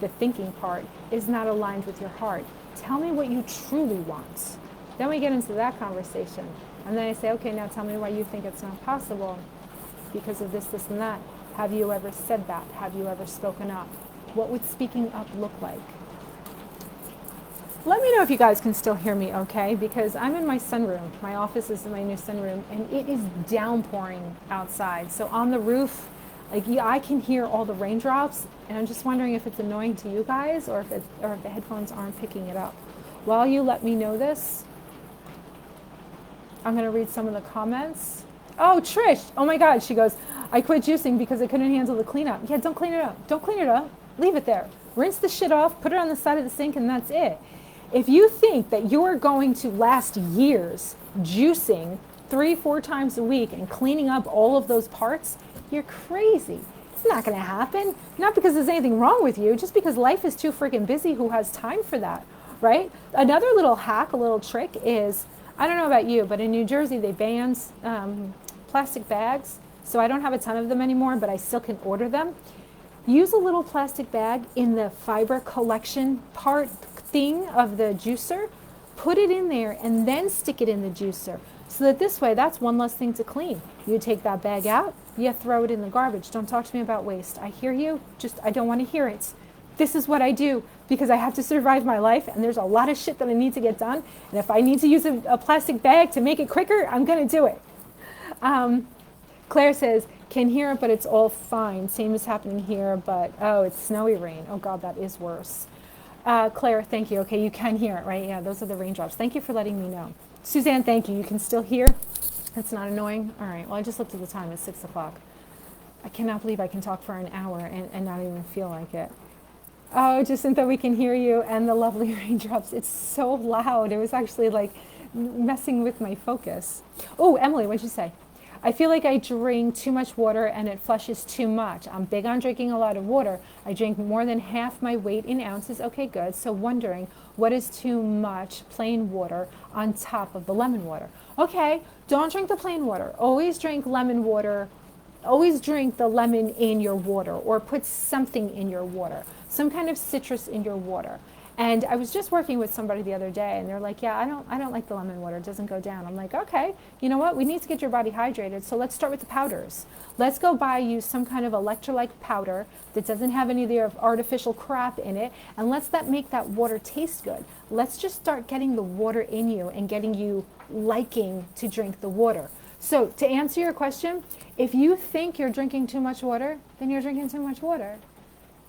the thinking part, is not aligned with your heart. Tell me what you truly want. Then we get into that conversation. And then I say, okay, now tell me why you think it's not possible because of this, this, and that. Have you ever said that? Have you ever spoken up? What would speaking up look like? Let me know if you guys can still hear me okay, because I'm in my sunroom. My office is in my new sunroom, and it is downpouring outside. So on the roof, like, yeah, I can hear all the raindrops, and I'm just wondering if it's annoying to you guys or if the headphones aren't picking it up. While you let me know this, I'm going to read some of the comments. Oh, Trish. Oh, my God. She goes, I quit juicing because I couldn't handle the cleanup. Yeah, don't clean it up. Don't clean it up. Leave it there. Rinse the shit off, put it on the side of the sink, and that's it. If you think that you're going to last years juicing 3-4 times a week and cleaning up all of those parts, you're crazy. It's not going to happen. Not because there's anything wrong with you, just because life is too freaking busy. Who has time for that? right? Another little hack, a little trick is, I don't know about you, but in New Jersey they banned plastic bags. So I don't have a ton of them anymore, but I still can order them. Use a little plastic bag in the fiber collection part thing of the juicer. Put it in there and then stick it in the juicer. So that this way, that's one less thing to clean. You take that bag out, you throw it in the garbage. Don't talk to me about waste. I hear you, just I don't want to hear it. This is what I do because I have to survive my life and there's a lot of shit that I need to get done. And if I need to use a plastic bag to make it quicker, I'm going to do it. Claire says, can hear it, but it's all fine. Same is happening here, but oh, it's snowy rain. Oh God, that is worse. Claire, thank you. Okay, you can hear it, right? Yeah, those are the raindrops. Thank you for letting me know. Suzanne, thank you. You can still hear? That's not annoying? All right, well, I just looked at the time. It's 6 o'clock. I cannot believe I can talk for an hour and not even feel like it. Oh, Jacinta, we can hear you and the lovely raindrops. It's so loud. It was actually like messing with my focus. Oh, Emily, what'd you say? I feel like I drink too much water and it flushes too much. I'm big on drinking a lot of water. I drink more than half my weight in ounces. Okay, good. So wondering, what is too much plain water on top of the lemon water? Okay, don't drink the plain water. Always drink lemon water. Always drink the lemon in your water or put something in your water, some kind of citrus in your water. And I was just working with somebody the other day and they're like, yeah, I don't like the lemon water. It doesn't go down. I'm like, okay, you know what? We need to get your body hydrated. So let's start with the powders. Let's go buy you some kind of electrolyte powder that doesn't have any of the artificial crap in it. And let's make that water taste good. Let's just start getting the water in you and getting you liking to drink the water. So to answer your question, if you think you're drinking too much water, then you're drinking too much water.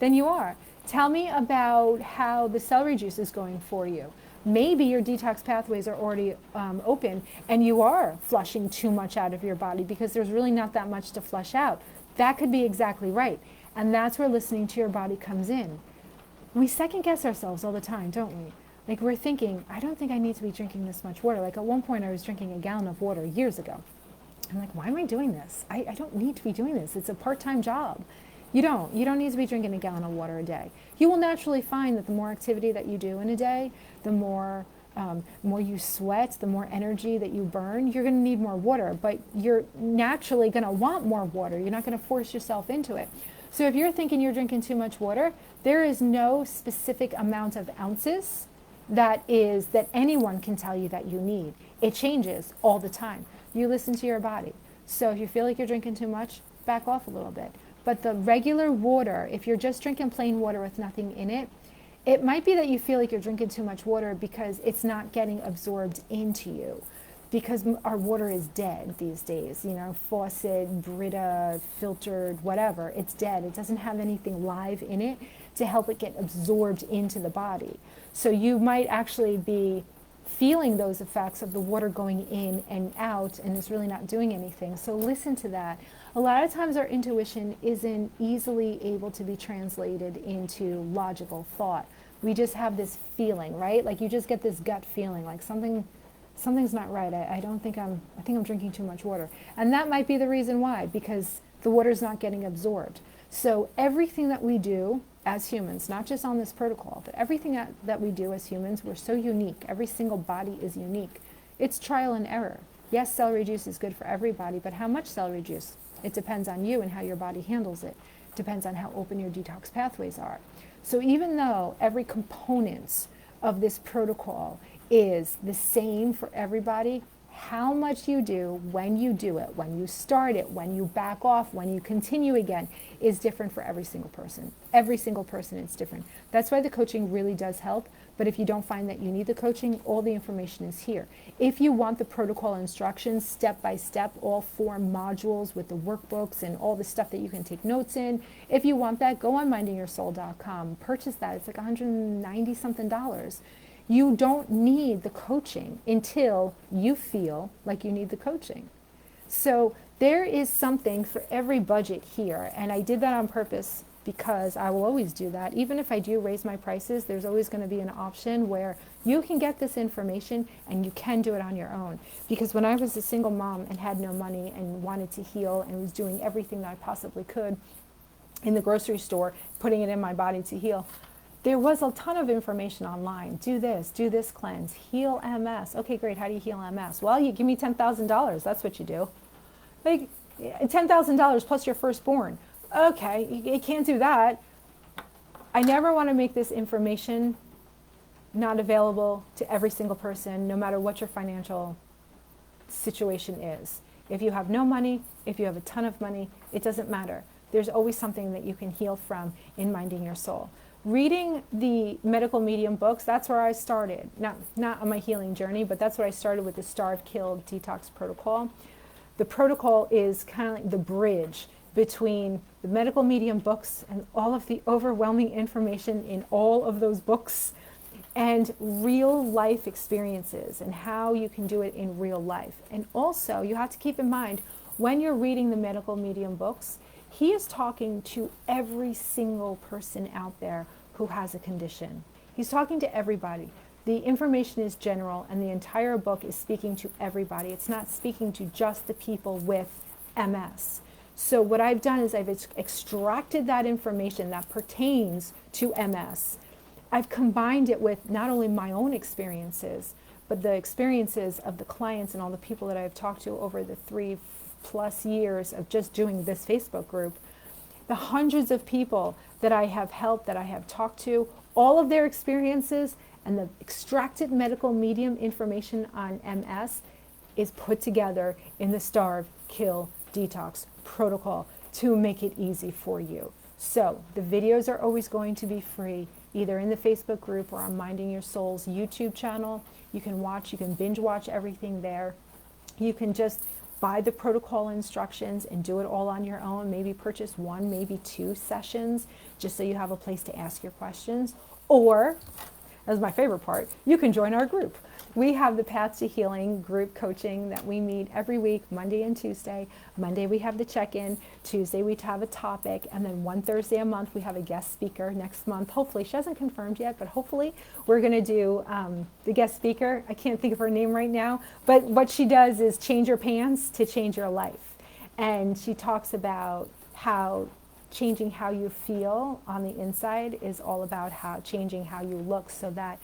Then you are. Tell me about how the celery juice is going for you. Maybe your detox pathways are already open and you are flushing too much out of your body because there's really not that much to flush out. That could be exactly right. And that's where listening to your body comes in. We second guess ourselves all the time, don't we? Like we're thinking, I don't think I need to be drinking this much water. Like at one point I was drinking a gallon of water years ago. I'm like, why am I doing this? I don't need to be doing this. It's a part-time job. You don't need to be drinking a gallon of water a day. You will naturally find that the more activity that you do in a day, the more you sweat, the more energy that you burn, you're going to need more water, but you're naturally going to want more water. You're not going to force yourself into it. So if you're thinking you're drinking too much water, there is no specific amount of ounces that anyone can tell you that you need. It changes all the time. You listen to your body. So if you feel like you're drinking too much, back off a little bit. But the regular water, if you're just drinking plain water with nothing in it, it might be that you feel like you're drinking too much water because it's not getting absorbed into you. Because our water is dead these days, you know, faucet, Brita, filtered, whatever, it's dead. It doesn't have anything live in it to help it get absorbed into the body. So you might actually be feeling those effects of the water going in and out and it's really not doing anything. So listen to that. A lot of times our intuition isn't easily able to be translated into logical thought. We just have this feeling, right? Like you just get this gut feeling like something's not right. I think I'm drinking too much water. And that might be the reason why, because the water's not getting absorbed. So everything that we do as humans, not just on this protocol, but everything that we do as humans, we're so unique. Every single body is unique. It's trial and error. Yes, celery juice is good for everybody, but how much celery juice? It depends on you and how your body handles it. It depends on how open your detox pathways are. So even though every component of this protocol is the same for everybody, how much you do, when you start it, when you back off, when you continue again, is different for every single person. Every single person is different. That's why the coaching really does help. But if you don't find that you need the coaching, all the information is here. If you want the protocol instructions, step by step, all 4 modules with the workbooks and all the stuff that you can take notes in, if you want that, go on mindingyoursoul.com, purchase that. It's like $190 something. You don't need the coaching until you feel like you need the coaching. So there is something for every budget here. And I did that on purpose because I will always do that. Even if I do raise my prices, there's always going to be an option where you can get this information and you can do it on your own. Because when I was a single mom and had no money and wanted to heal and was doing everything that I possibly could in the grocery store, putting it in my body to heal, There was a ton of information online. Do this cleanse, heal MS. Okay, great. How do you heal MS? Well, you give me $10,000. That's what you do. Like $10,000 plus your firstborn. Okay, you can't do that. I never want to make this information not available to every single person, no matter what your financial situation is. If you have no money, if you have a ton of money, it doesn't matter. There's always something that you can heal from in Minding Your Soul. Reading the medical medium books, that's where I started. Not on my healing journey, but that's where I started with the Starve, Kill, Detox protocol. The protocol is kind of like the bridge between the medical medium books and all of the overwhelming information in all of those books and real life experiences and how you can do it in real life. And also, you have to keep in mind, when you're reading the medical medium books, he is talking to every single person out there who has a condition. He's talking to everybody. The information is general, and the entire book is speaking to everybody. It's not speaking to just the people with MS. So what I've done is I've extracted that information that pertains to MS. I've combined it with not only my own experiences, but the experiences of the clients and all the people that I've talked to over the 3+ years of just doing this Facebook group. The hundreds of people that I have helped, that I have talked to, all of their experiences and the extracted medical medium information on MS is put together in the Starve, Kill, Detox protocol to make it easy for you. So the videos are always going to be free, either in the Facebook group or on Minding Your Soul's YouTube channel. You can binge watch everything there. You can just buy the protocol instructions and do it all on your own. Maybe purchase 1, maybe 2 sessions just so you have a place to ask your questions. Or, that's my favorite part, you can join our group. We have the Path to Healing group coaching that we meet every week, Monday and Tuesday. Monday we have the check-in, Tuesday we have a topic, and then one Thursday a month we have a guest speaker. Next month, hopefully, she hasn't confirmed yet, but hopefully we're going to do the guest speaker. I can't think of her name right now, but what she does is change your pants to change your life. And she talks about how changing how you feel on the inside is all about changing how you look, so that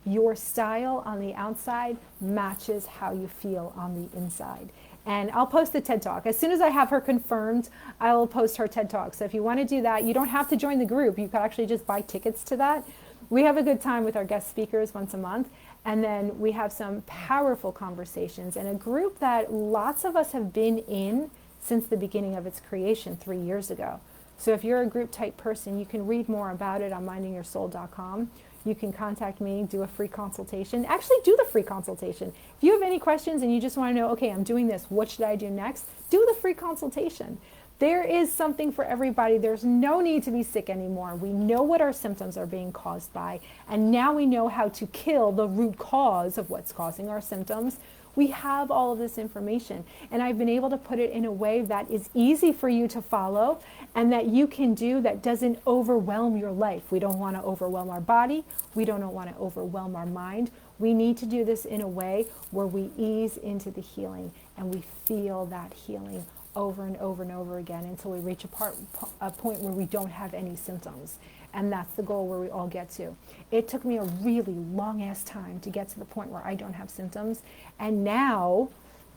your style on the outside matches how you feel on the inside. And I'll post the TED Talk. As soon as I have her confirmed, I will post her TED Talk. So if you want to do that, you don't have to join the group. You can actually just buy tickets to that. We have a good time with our guest speakers once a month. And then we have some powerful conversations and a group that lots of us have been in since the beginning of its creation 3 years ago. So if you're a group type person, you can read more about it on mindingyoursoul.com. You can contact me, do a free consultation. Actually, do the free consultation. If you have any questions and you just want to know, okay, I'm doing this, what should I do next? Do the free consultation. There is something for everybody. There's no need to be sick anymore. We know what our symptoms are being caused by, and now we know how to kill the root cause of what's causing our symptoms. We have all of this information, and I've been able to put it in a way that is easy for you to follow and that you can do, that doesn't overwhelm your life. We don't want to overwhelm our body. We don't want to overwhelm our mind. We need to do this in a way where we ease into the healing and we feel that healing over and over and over again until we reach a point where we don't have any symptoms. And that's the goal where we all get to. It took me a really long ass time to get to the point where I don't have symptoms. And now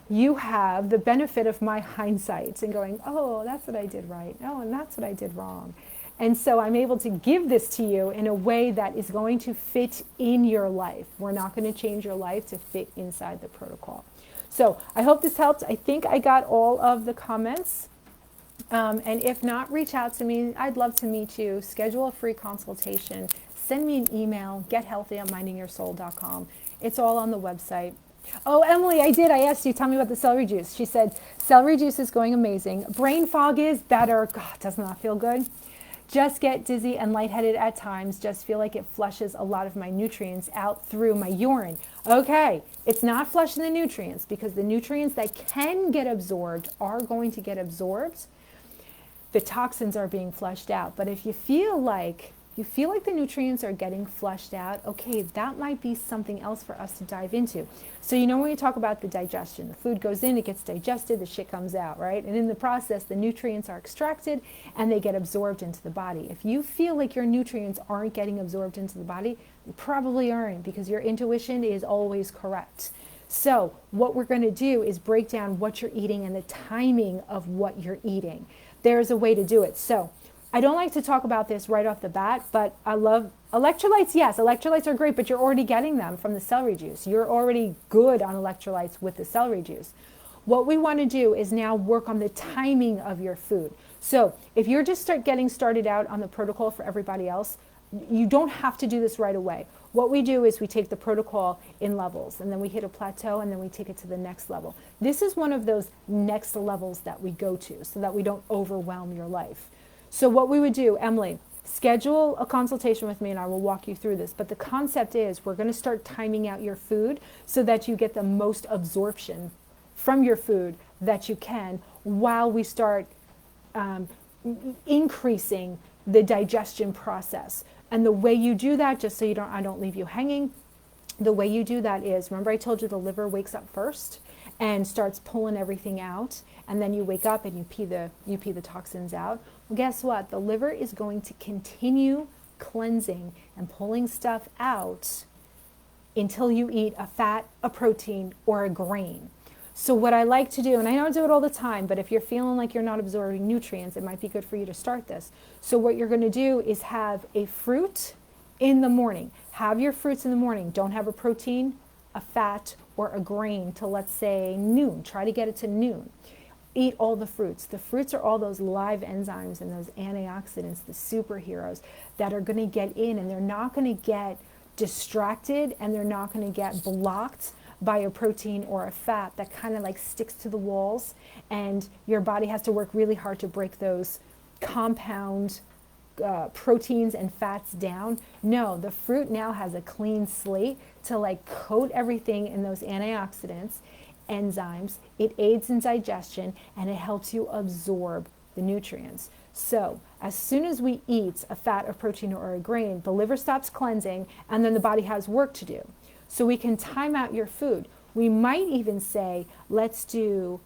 you have the benefit of my hindsight and going, oh, that's what I did right. Oh, and that's what I did wrong. And so I'm able to give this to you in a way that is going to fit in your life. We're not going to change your life to fit inside the protocol. So I hope this helped. I think I got all of the comments. And if not, reach out to me. I'd love to meet you. Schedule a free consultation. Send me an email, gethealthy@mindingyoursoul.com. It's all on the website. Oh, Emily, I did. I asked you, tell me about the celery juice. She said, celery juice is going amazing. Brain fog is better. God, does not feel good. Just get dizzy and lightheaded at times. Just feel like it flushes a lot of my nutrients out through my urine. Okay, it's not flushing the nutrients, because the nutrients that can get absorbed are going to get absorbed. The toxins are being flushed out. But if you feel like you feel like the nutrients are getting flushed out, okay, that might be something else for us to dive into. So when you talk about the digestion, the food goes in, it gets digested, the shit comes out, right? And in the process, the nutrients are extracted and they get absorbed into the body. If you feel like your nutrients aren't getting absorbed into the body, you probably aren't, because your intuition is always correct. So what we're going to do is break down what you're eating and the timing of what you're eating. There's a way to do it. So I don't like to talk about this right off the bat, but I love electrolytes. Yes, electrolytes are great, but you're already getting them from the celery juice. You're already good on electrolytes with the celery juice. What we want to do is now work on the timing of your food. So if you're just getting started out on the protocol for everybody else, you don't have to do this right away. What we do is we take the protocol in levels, and then we hit a plateau, and then we take it to the next level. This is one of those next levels that we go to so that we don't overwhelm your life. So what we would do, Emily, schedule a consultation with me and I will walk you through this. But the concept is we're going to start timing out your food so that you get the most absorption from your food that you can, while we start increasing the digestion process. And the way you do that, just so I don't leave you hanging, the way you do that is, remember I told you the liver wakes up first and starts pulling everything out, and then you wake up and you pee the toxins out. Well, guess what? The liver is going to continue cleansing and pulling stuff out until you eat a fat, a protein, or a grain. So what I like to do, and I don't do it all the time, but if you're feeling like you're not absorbing nutrients, it might be good for you to start this. So what you're going to do is have a fruit in the morning. Have your fruits in the morning. Don't have a protein, a fat, or a grain till, let's say, noon. Try to get it to noon. Eat all the fruits. The fruits are all those live enzymes and those antioxidants, the superheroes that are going to get in, and they're not going to get distracted, and they're not going to get blocked by a protein or a fat that kind of like sticks to the walls, and your body has to work really hard to break those compound proteins and fats down. No, the fruit now has a clean slate to like coat everything in those antioxidants, enzymes. It aids in digestion, and it helps you absorb the nutrients. So as soon as we eat a fat, a protein, or a grain, the liver stops cleansing, and then the body has work to do. So we can time out your food. We might even say, let's do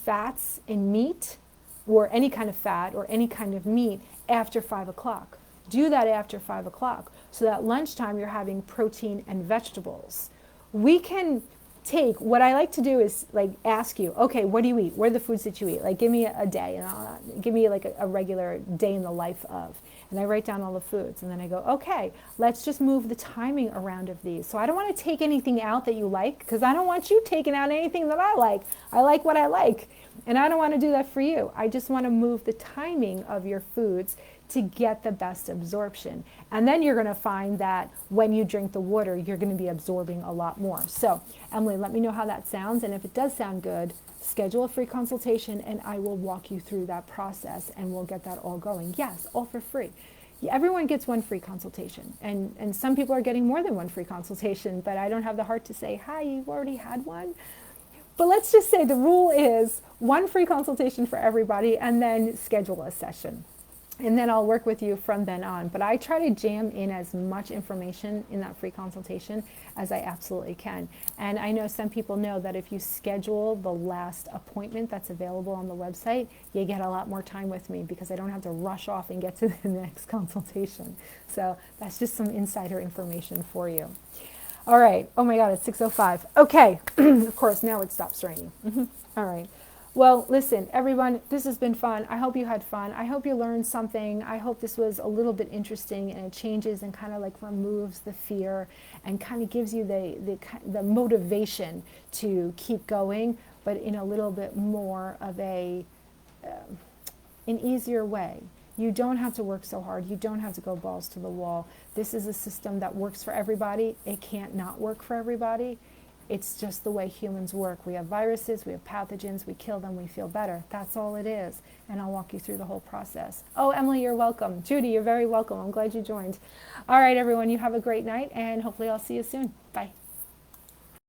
fats and meat, or any kind of fat or any kind of meat after 5 o'clock. Do that after 5 o'clock, so that lunchtime you're having protein and vegetables. We can take, what I like to do is like ask you, okay, what do you eat? What are the foods that you eat? Like give me a day, and give me like a regular day in the life of. And I write down all the foods, and then I go, okay, let's just move the timing around of these. So I don't want to take anything out that you like, because I don't want you taking out anything that I like. I like what I like, and I don't want to do that for you. I just want to move the timing of your foods to get the best absorption. And then you're going to find that when you drink the water, you're going to be absorbing a lot more. So Emily, let me know how that sounds, and if it does sound good, schedule a free consultation and I will walk you through that process, and we'll get that all going. Yes, all for free. Everyone gets one free consultation, and some people are getting more than one free consultation, but I don't have the heart to say, hi, you've already had one. But let's just say the rule is one free consultation for everybody, and then schedule a session. And then I'll work with you from then on. But I try to jam in as much information in that free consultation as I absolutely can. And I know some people know that if you schedule the last appointment that's available on the website, you get a lot more time with me, because I don't have to rush off and get to the next consultation. So that's just some insider information for you. All right. Oh my God, it's 6:05. Okay. Of course, now it stops raining. All right. Well, listen, everyone, this has been fun. I hope you had fun. I hope you learned something. I hope this was a little bit interesting, and it changes and kind of like removes the fear and kind of gives you the motivation to keep going, but in a little bit more of an easier way. You don't have to work so hard. You don't have to go balls to the wall. This is a system that works for everybody. It can't not work for everybody. It's just the way humans work. We have viruses, we have pathogens, we kill them, we feel better. That's all it is. And I'll walk you through the whole process. Oh, Emily, you're welcome. Judy, you're very welcome. I'm glad you joined. All right, everyone, you have a great night, and hopefully I'll see you soon. Bye.